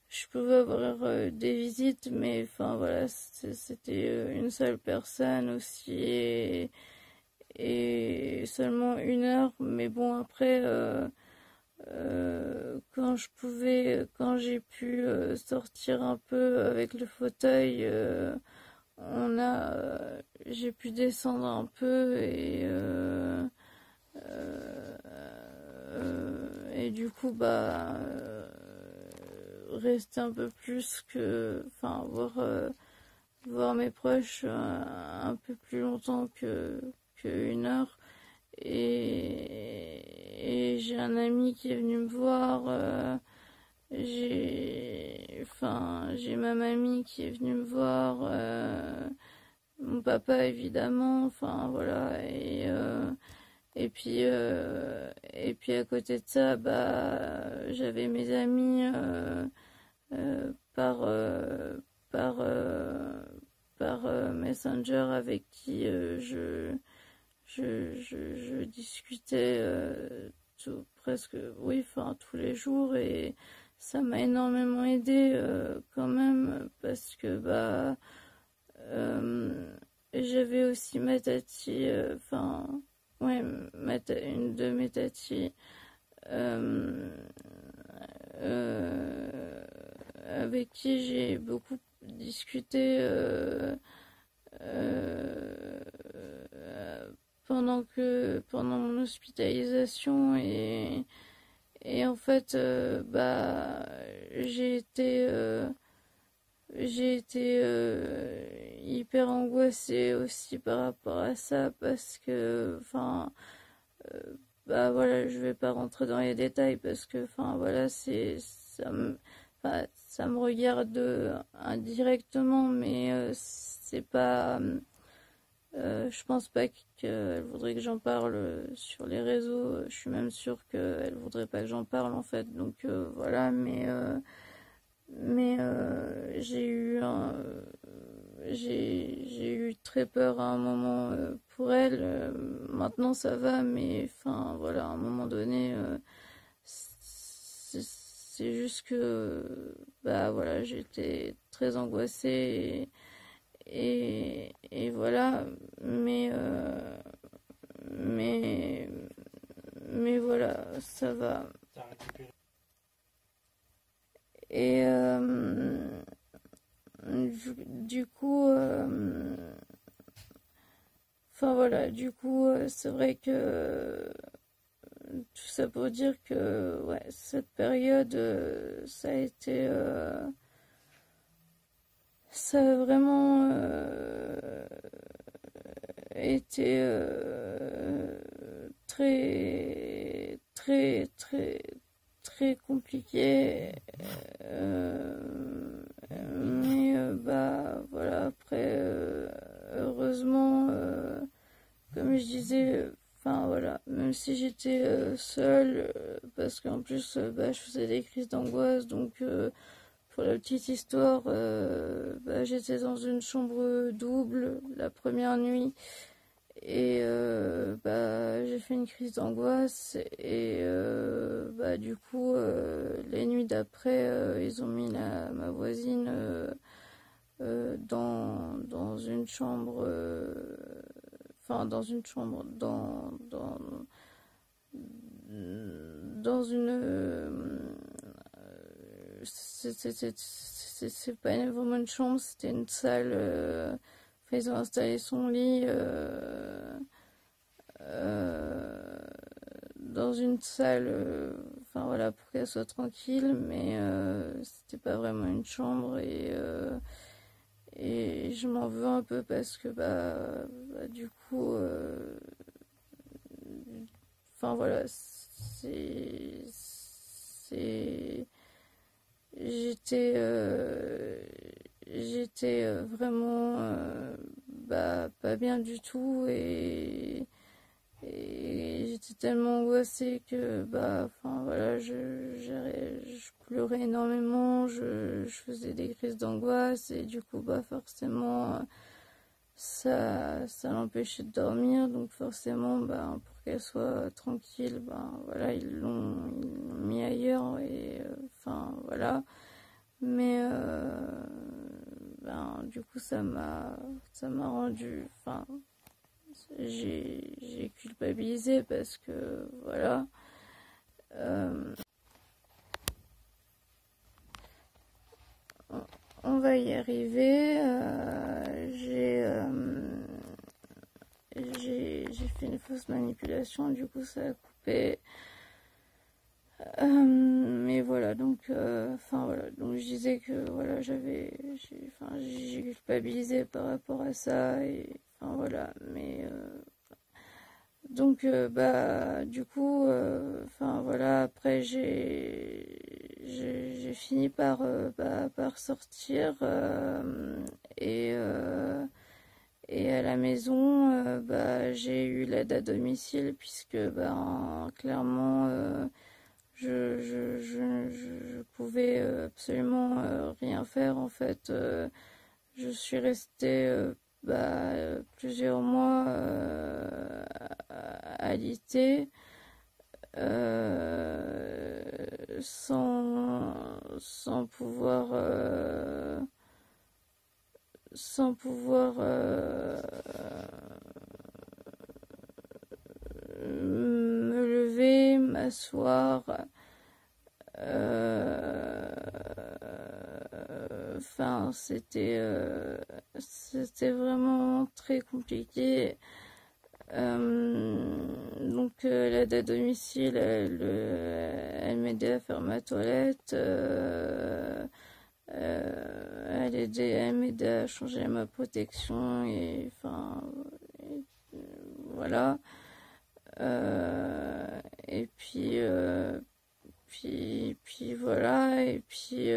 je pouvais avoir des visites mais enfin voilà c'était une seule personne aussi et seulement 1 heure mais bon après quand j'ai pu sortir un peu avec le fauteuil j'ai pu descendre un peu et du coup rester un peu plus que enfin voir mes proches un peu plus longtemps que 1 heure et j'ai un ami qui est venu me voir j'ai ma mamie qui est venue me voir mon papa évidemment enfin voilà et puis à côté de ça j'avais mes amis par Messenger avec qui je discutais presque oui enfin tous les jours et ça m'a énormément aidé quand même parce que j'avais aussi ma tati enfin ouais une de mes tatis euh, avec qui j'ai beaucoup discuté euh, pendant mon hospitalisation et en fait j'ai été hyper angoissée aussi par rapport à ça parce que enfin voilà je vais pas rentrer dans les détails parce que enfin voilà ça me regarde indirectement mais c'est pas je pense pas qu'elle voudrait que j'en parle sur les réseaux. Je suis même sûre qu'elle voudrait pas que j'en parle en fait. Donc voilà, mais j'ai eu très peur à un moment pour elle. Maintenant ça va, mais enfin voilà, à un moment donné, c'est juste que voilà, j'étais très angoissée et voilà mais mais voilà ça va et du coup enfin voilà du coup c'est vrai que tout ça pour dire que ouais cette période ça a été ça a vraiment été très très très très compliqué mais voilà après heureusement comme je disais enfin voilà même si j'étais seule parce qu'en plus je faisais des crises d'angoisse donc pour la petite histoire j'étais dans une chambre double la première nuit et j'ai fait une crise d'angoisse et du coup les nuits d'après ils ont mis ma voisine dans une chambre enfin dans une chambre, dans une c'est pas vraiment une chambre, c'était une salle. Enfin, ils ont installé son lit dans une salle, enfin voilà, pour qu'elle soit tranquille, mais c'était pas vraiment une chambre et je m'en veux un peu parce que du coup, enfin voilà, j'étais vraiment pas bien du tout et j'étais tellement angoissée que enfin voilà, je pleurais énormément, je faisais des crises d'angoisse et du coup forcément ça l'empêchait de dormir, donc forcément pour qu'elle soit tranquille, voilà, ils l'ont mis ailleurs et enfin voilà. Mais du coup ça m'a rendu, enfin j'ai culpabilisé parce que voilà. On va y arriver. J'ai fait une fausse manipulation, du coup ça a coupé. Mais voilà, donc, enfin voilà, donc je disais que voilà, j'ai culpabilisé par rapport à ça et enfin voilà, mais donc du coup, enfin voilà, après j'ai fini par sortir et et à la maison, j'ai eu l'aide à domicile puisque clairement je pouvais absolument rien faire en fait. Je suis restée plusieurs mois alité sans pouvoir me lever, m'asseoir. Enfin, c'était vraiment très compliqué. Donc l'aide à domicile, elle m'aidait à faire ma toilette. Elle m'aidait à changer ma protection et enfin voilà. Et puis voilà, et puis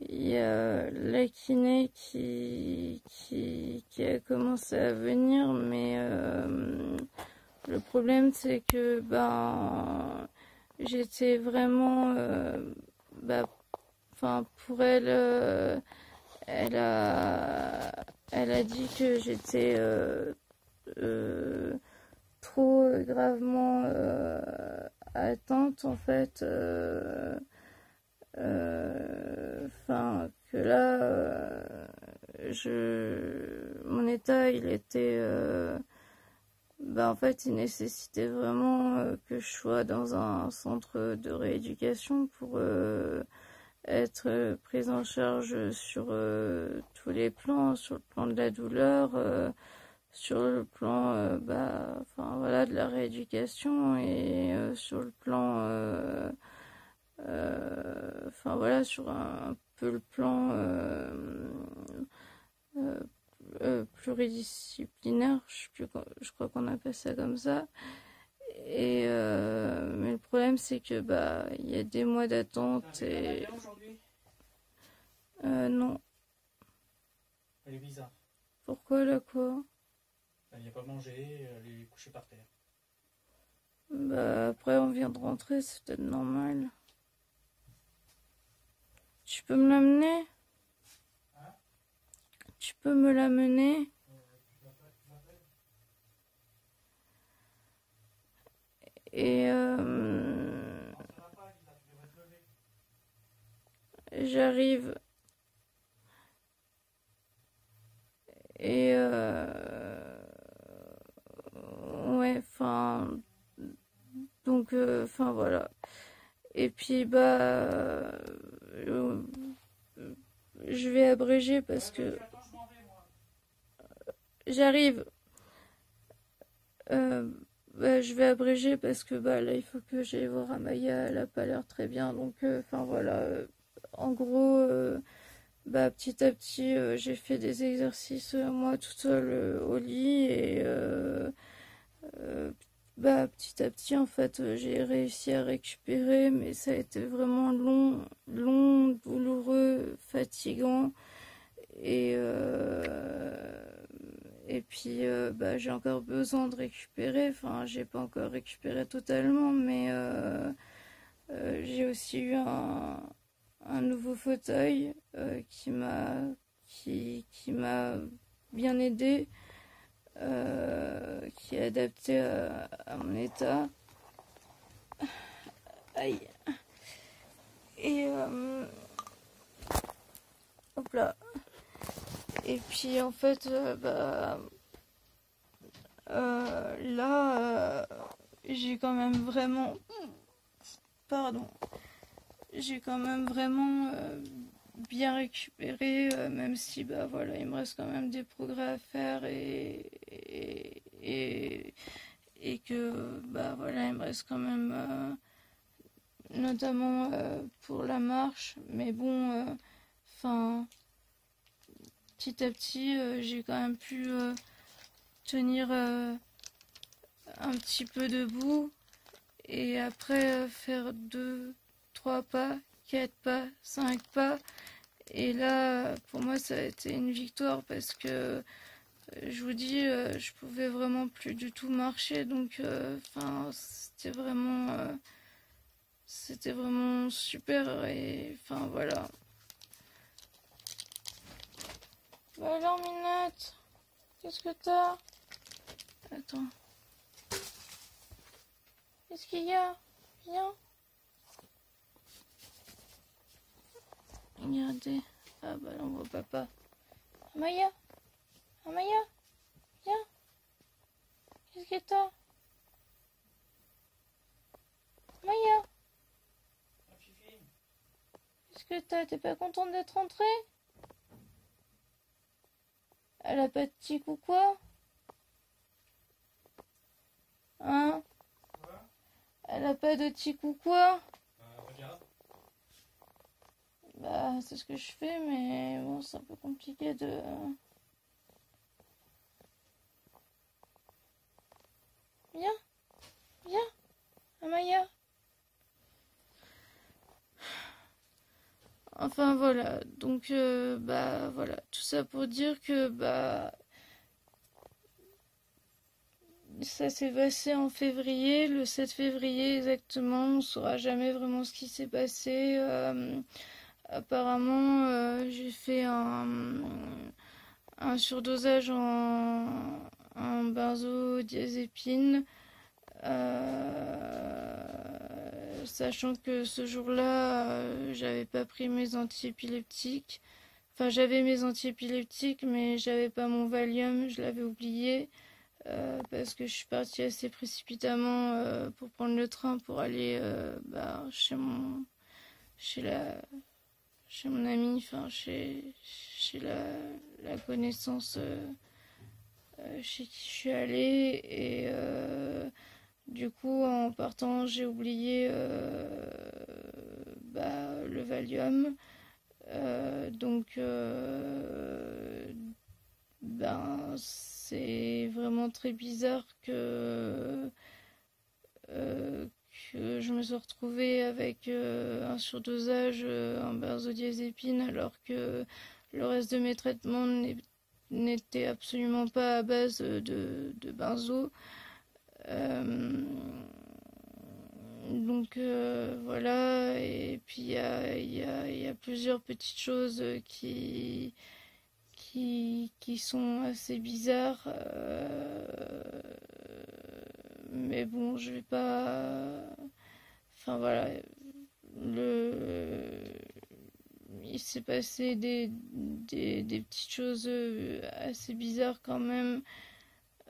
il y a la kiné qui a commencé à venir, mais le problème c'est que j'étais vraiment enfin pour elle, elle a dit que j'étais trop gravement atteinte en fait. Enfin que là mon état il était en fait il nécessitait vraiment que je sois dans un centre de rééducation pour être prise en charge sur tous les plans, sur le plan de la douleur, sur le plan enfin voilà de la rééducation et sur le plan enfin voilà sur un peu le plan pluridisciplinaire, je crois qu'on appelle ça comme ça. Et mais le problème c'est que il y a des mois d'attente et non. Elle est bizarre. Pourquoi là quoi? Elle n'y a pas mangé, elle est couchée par terre. Après on vient de rentrer, c'est peut-être normal. Tu peux me l'amener? Hein? Tu peux me l'amener? Et j'arrive et Donc, enfin voilà. Et puis, bah, je vais abréger parce que j'arrive. Bah, je vais abréger parce que bah là il faut que j'aille voir Amaya, elle a pas l'air très bien, donc enfin voilà, en gros bah petit à petit j'ai fait des exercices moi toute seule au lit et euh, bah petit à petit en fait j'ai réussi à récupérer, mais ça a été vraiment long, douloureux, fatigant. Et, et puis bah, j'ai encore besoin de récupérer. Enfin, j'ai pas encore récupéré totalement, mais j'ai aussi eu un nouveau fauteuil qui m'a bien aidé, qui est adapté à mon état. Aïe. Et hop là. Et puis en fait, bah, là, j'ai quand même vraiment, pardon, j'ai quand même vraiment bien récupéré, même si bah voilà, il me reste quand même des progrès à faire et que bah voilà, il me reste quand même notamment pour la marche, mais bon, enfin. Petit à petit, j'ai quand même pu tenir un petit peu debout et après faire 2, 3 pas, 4 pas, 5 pas. Et là, pour moi, ça a été une victoire parce que je vous dis, je pouvais vraiment plus du tout marcher. Donc, enfin, c'était vraiment super. Et enfin, voilà. Bah alors, Minette, qu'est-ce que t'as? Attends. Qu'est-ce qu'il y a? Viens. Regardez. Ah bah là, on voit papa. Amaya. Amaya. Viens. Qu'est-ce que t'as? Amaya. Qu'est-ce que t'as? T'es pas contente d'être rentrée? Elle a pas de tic ou quoi? Hein? Elle a pas de tic ou quoi? Regarde. Bah, c'est ce que je fais, mais bon, c'est un peu compliqué de... Viens, viens, Amaya. Enfin voilà, donc bah voilà, tout ça pour dire que bah ça s'est passé en février, le 7 février exactement, on saura jamais vraiment ce qui s'est passé. Apparemment, j'ai fait un surdosage en benzodiazépine, sachant que ce jour-là, j'avais pas pris mes antiépileptiques. Enfin, j'avais mes antiépileptiques, mais j'avais pas mon Valium, je l'avais oublié. Parce que je suis partie assez précipitamment pour prendre le train pour aller bah, chez mon ami, enfin chez la connaissance chez qui je suis allée. Et du coup, en partant, j'ai oublié bah, le Valium. Donc ben c'est vraiment très bizarre que je me suis retrouvée avec un surdosage en benzodiazépine alors que le reste de mes traitements n'était absolument pas à base de benzo. Donc voilà, et puis il y a plusieurs petites choses qui sont assez bizarres. Mais bon, je vais pas. Enfin voilà, il s'est passé des petites choses assez bizarres quand même.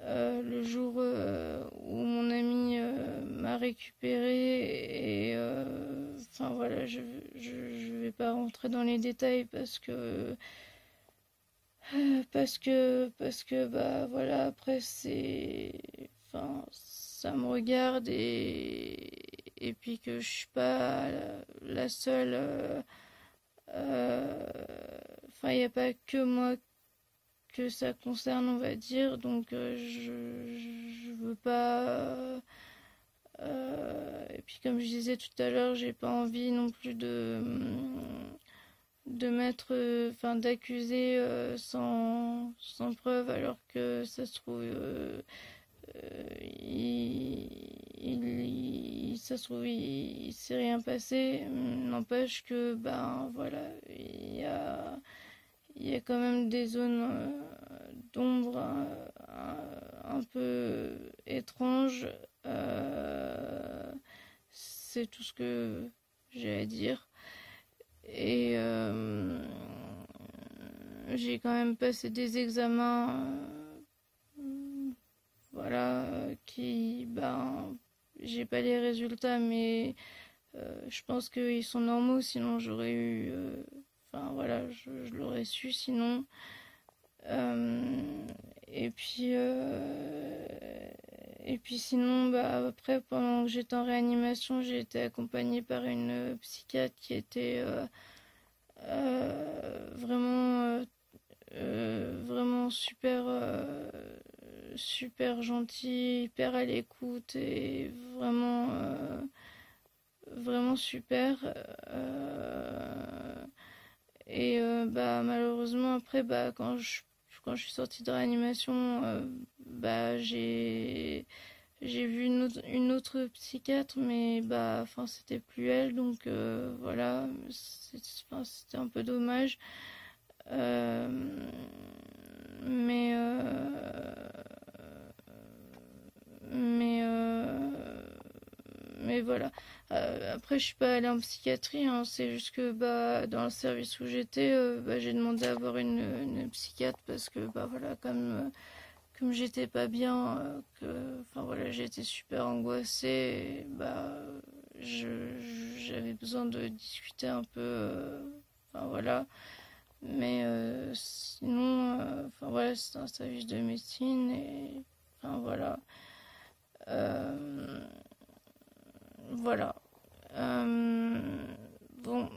Le jour où mon ami m'a récupérer et enfin voilà, je vais pas rentrer dans les détails parce que bah voilà, après c'est enfin ça me regarde et puis que je suis pas la seule enfin il n'y a pas que moi que ça concerne, on va dire, donc je veux pas et puis comme je disais tout à l'heure, j'ai pas envie non plus de mettre enfin d'accuser sans preuve alors que ça se trouve ça se trouve il s'est rien passé. N'empêche que ben voilà, il y a quand même des zones d'ombre un peu étranges. C'est tout ce que j'ai à dire. Et j'ai quand même passé des examens, voilà, qui, ben, j'ai pas les résultats, mais je pense qu'ils sont normaux, sinon j'aurais eu, enfin voilà, je l'aurais su sinon. Euh, et puis, euh, et puis sinon, bah, après, pendant que j'étais en réanimation, j'ai été accompagnée par une psychiatre qui était vraiment super, super gentille, hyper à l'écoute et vraiment super. Bah, malheureusement, après, bah, quand je suis sortie de réanimation, bah, j'ai vu une autre psychiatre, mais bah, enfin, c'était plus elle, donc voilà, enfin, c'était un peu dommage. Euh, mais mais mais voilà. Après, je suis pas allée en psychiatrie, hein, c'est juste que bah dans le service où j'étais, bah, j'ai demandé à avoir une psychiatre parce que bah voilà, comme j'étais pas bien, enfin voilà, j'étais super angoissée, et, bah j'avais besoin de discuter un peu, enfin voilà. Mais sinon, enfin voilà, c'est un service de médecine et enfin voilà. Euh, voilà. Euh, bon,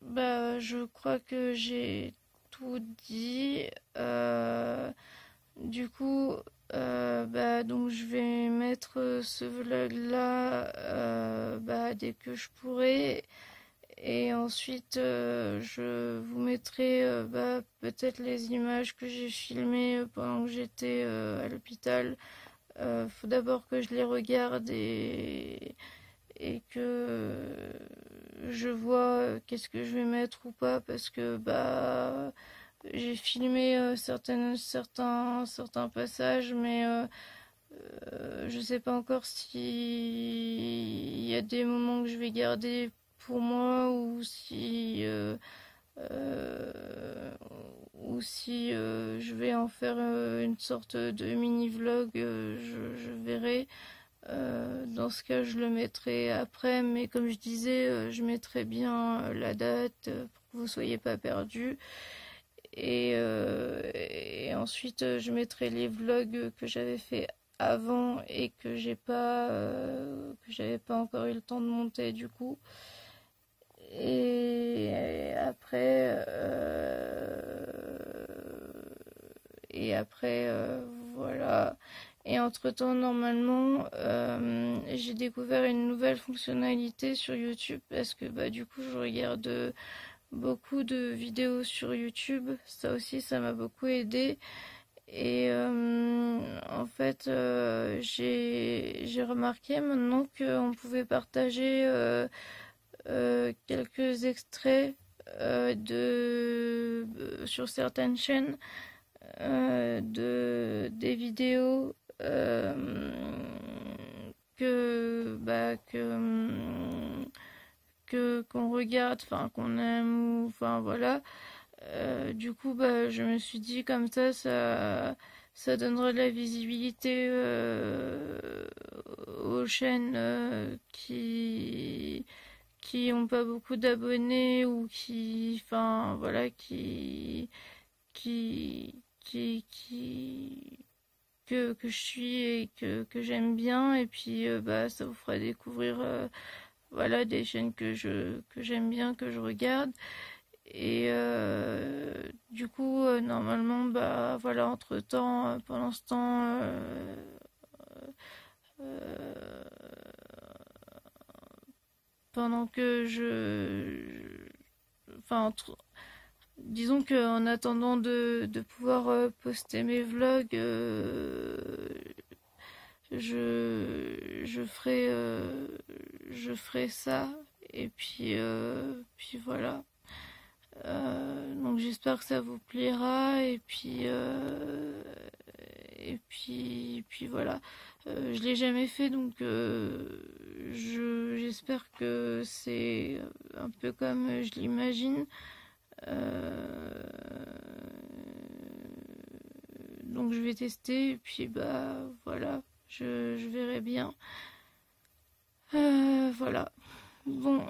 bah je crois que j'ai tout dit. Du coup, bah donc je vais mettre ce vlog là bah, dès que je pourrai. Et ensuite, je vous mettrai bah, peut-être les images que j'ai filmées pendant que j'étais à l'hôpital. Faut d'abord que je les regarde et que je vois qu'est-ce que je vais mettre ou pas parce que bah j'ai filmé certains passages, mais je sais pas encore si il y a des moments que je vais garder pour moi euh, ou si je vais en faire une sorte de mini vlog, je verrai. Dans ce cas, je le mettrai après, mais comme je disais, je mettrai bien la date pour que vous soyez pas perdus. Et ensuite, je mettrai les vlogs que j'avais fait avant et que j'avais pas encore eu le temps de monter du coup. Et après, voilà. Et entre-temps, normalement, j'ai découvert une nouvelle fonctionnalité sur YouTube parce que bah, du coup, je regarde beaucoup de vidéos sur YouTube. Ça aussi, ça m'a beaucoup aidé. Et en fait, j'ai remarqué maintenant qu'on pouvait partager quelques extraits sur certaines chaînes des vidéos que bah que qu'on regarde, enfin qu'on aime, ou enfin voilà. Du coup, bah je me suis dit comme ça ça donnera de la visibilité aux chaînes qui ont pas beaucoup d'abonnés ou qui, enfin voilà, qui que je suis et que j'aime bien, et puis bah ça vous fera découvrir voilà des chaînes que j'aime bien, que je regarde. Et du coup normalement bah voilà, entre temps pendant ce temps euh, pendant que enfin disons que en attendant de pouvoir poster mes vlogs, je ferai ça, et puis voilà. Donc j'espère que ça vous plaira, et puis voilà. Je l'ai jamais fait, donc j'espère que c'est un peu comme je l'imagine. Donc je vais tester, et puis bah voilà, je verrai bien. Voilà. Bon,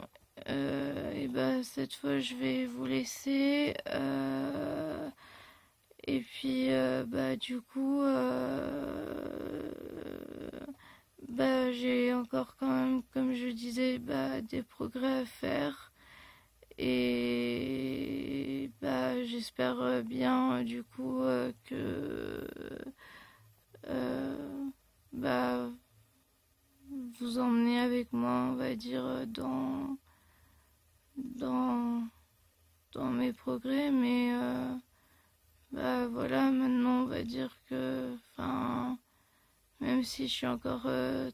et bah cette fois je vais vous laisser. Et puis bah du coup bah j'ai encore quand même, comme je disais, bah des progrès à faire. Et bah j'espère bien du coup que bah vous emmener avec moi, on va dire, dans dans mes progrès. Mais bah voilà, maintenant on va dire que, enfin, même si je suis encore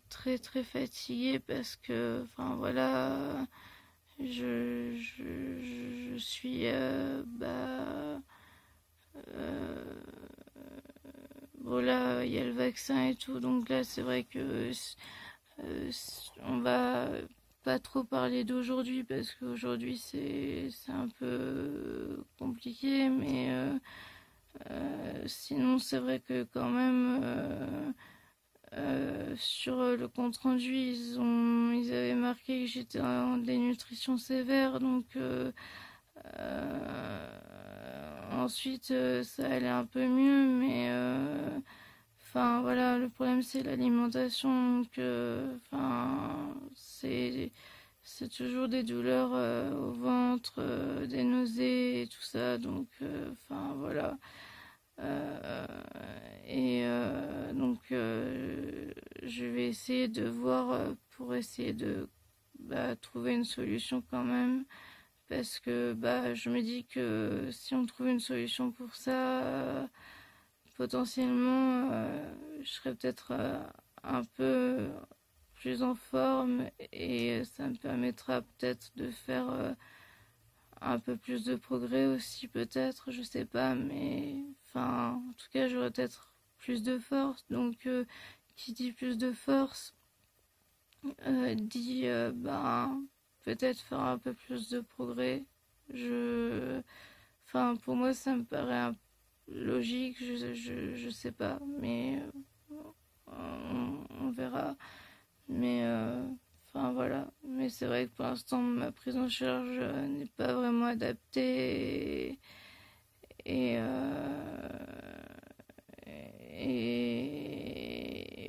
très très fatiguée, parce que, enfin voilà, je suis voilà, il y a le vaccin et tout, donc là c'est vrai que on va pas trop parler d'aujourd'hui, parce qu'aujourd'hui c'est un peu compliqué, mais sinon c'est vrai que quand même sur le compte rendu ils avaient marqué que j'étais en dénutrition sévère, donc ensuite ça allait un peu mieux, mais enfin voilà, le problème c'est l'alimentation, donc enfin c'est toujours des douleurs au ventre, des nausées et tout ça, donc enfin voilà. Et donc je vais essayer de voir pour essayer de trouver une solution quand même, parce que bah je me dis que si on trouve une solution pour ça, potentiellement je serais peut-être un peu plus en forme, et ça me permettra peut-être de faire un peu plus de progrès aussi, peut-être, je sais pas, mais enfin en tout cas j'aurais peut-être plus de force, donc qui dit plus de force dit peut-être faire un peu plus de progrès. je Enfin, pour moi, ça me paraît logique, je sais pas, mais on verra. Mais enfin voilà. Mais c'est vrai que pour l'instant, ma prise en charge n'est pas vraiment adaptée, et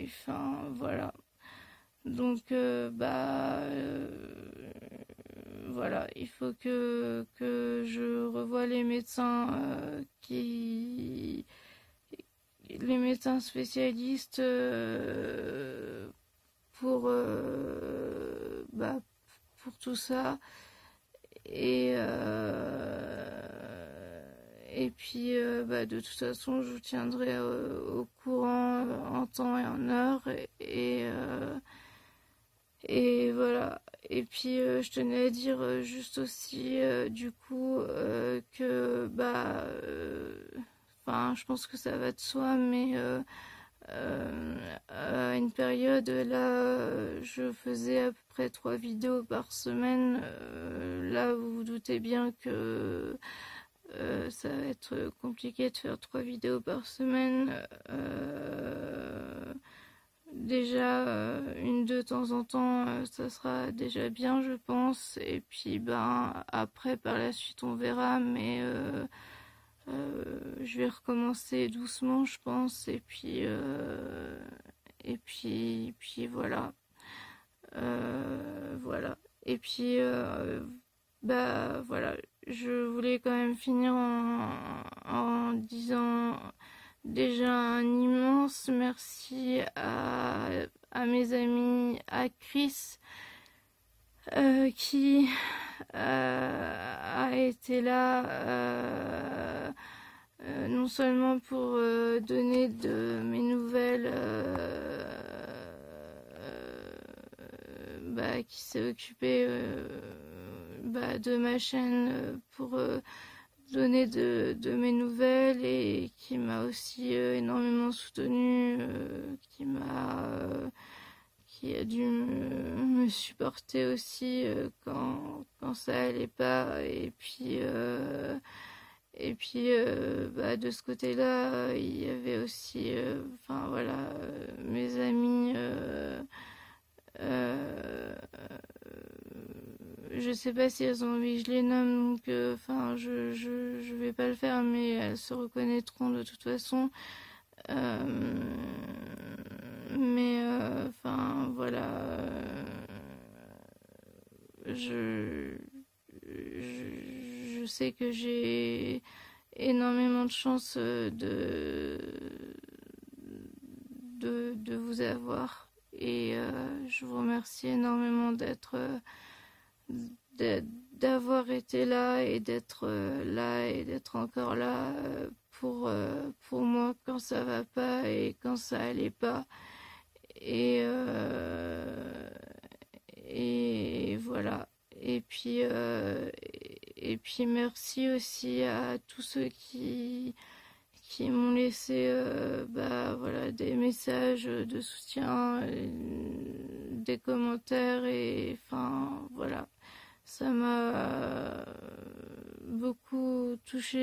enfin voilà. Donc voilà, il faut que je revoie les médecins les médecins spécialistes pour pour tout ça, et puis de toute façon je vous tiendrai au courant en temps et en heure, et voilà. Et puis je tenais à dire juste aussi du coup que enfin je pense que ça va de soi, mais à une période là je faisais à peu près 3 vidéos par semaine. Là vous vous doutez bien que ça va être compliqué de faire 3 vidéos par semaine. Déjà une de temps en temps, ça sera déjà bien, je pense. Et puis après par la suite on verra, mais je vais recommencer doucement, je pense. Et puis voilà. Voilà. Et puis voilà. Je voulais quand même finir en disant déjà un immense merci à mes amis, à Chris qui a été là non seulement pour donner de mes nouvelles, qui s'est occupé de ma chaîne pour donner de mes nouvelles et qui m'a aussi énormément soutenue, qui a dû me supporter aussi quand ça allait pas. Et puis de ce côté-là, il y avait aussi mes amis. Je sais pas si elles ont envie que je les nomme, donc je vais pas le faire, mais elles se reconnaîtront de toute façon. Je sais que j'ai énormément de chance de vous avoir, et je vous remercie énormément d'avoir été là et d'être là et d'être encore là pour moi quand ça va pas et quand ça allait pas, et voilà. Et puis merci aussi à tous ceux qui m'ont laissé des messages de soutien, des commentaires, et voilà, ça m'a beaucoup touchée,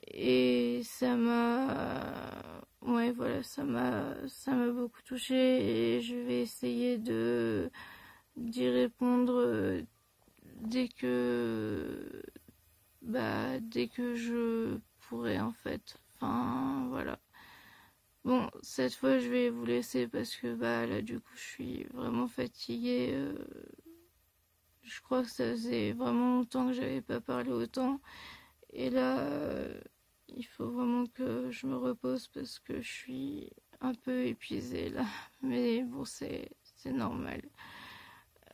et ça m'a beaucoup touchée, et je vais essayer d'y répondre dès que je pourrai, en fait. Voilà. Bon, cette fois je vais vous laisser parce que là du coup je suis vraiment fatiguée. Je crois que ça faisait vraiment longtemps que j'avais pas parlé autant, et là il faut vraiment que je me repose parce que je suis un peu épuisée là, mais bon, c'est normal.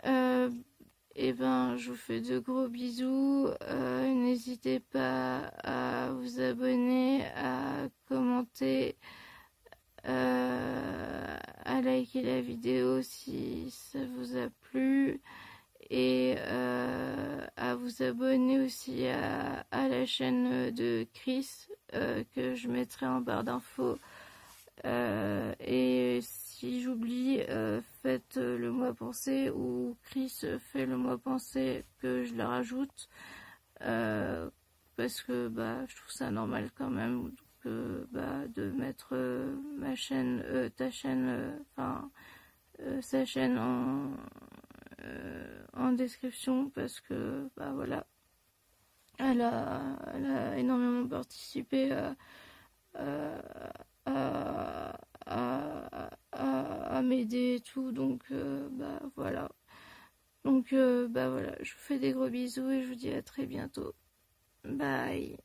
Je vous fais de gros bisous. N'hésitez pas à vous abonner, à commenter, à liker la vidéo si ça vous a plu, et à vous abonner aussi à la chaîne de Chris que je mettrai en barre d'infos. Et si j'oublie, faites le moi pensée, ou Chris fait le moi pensée, que je le rajoute, parce que je trouve ça normal quand même de mettre ma chaîne, ta chaîne, sa chaîne en description, parce que voilà, elle a énormément participé à m'aider et tout, donc voilà. Donc voilà, je vous fais des gros bisous et je vous dis à très bientôt. Bye.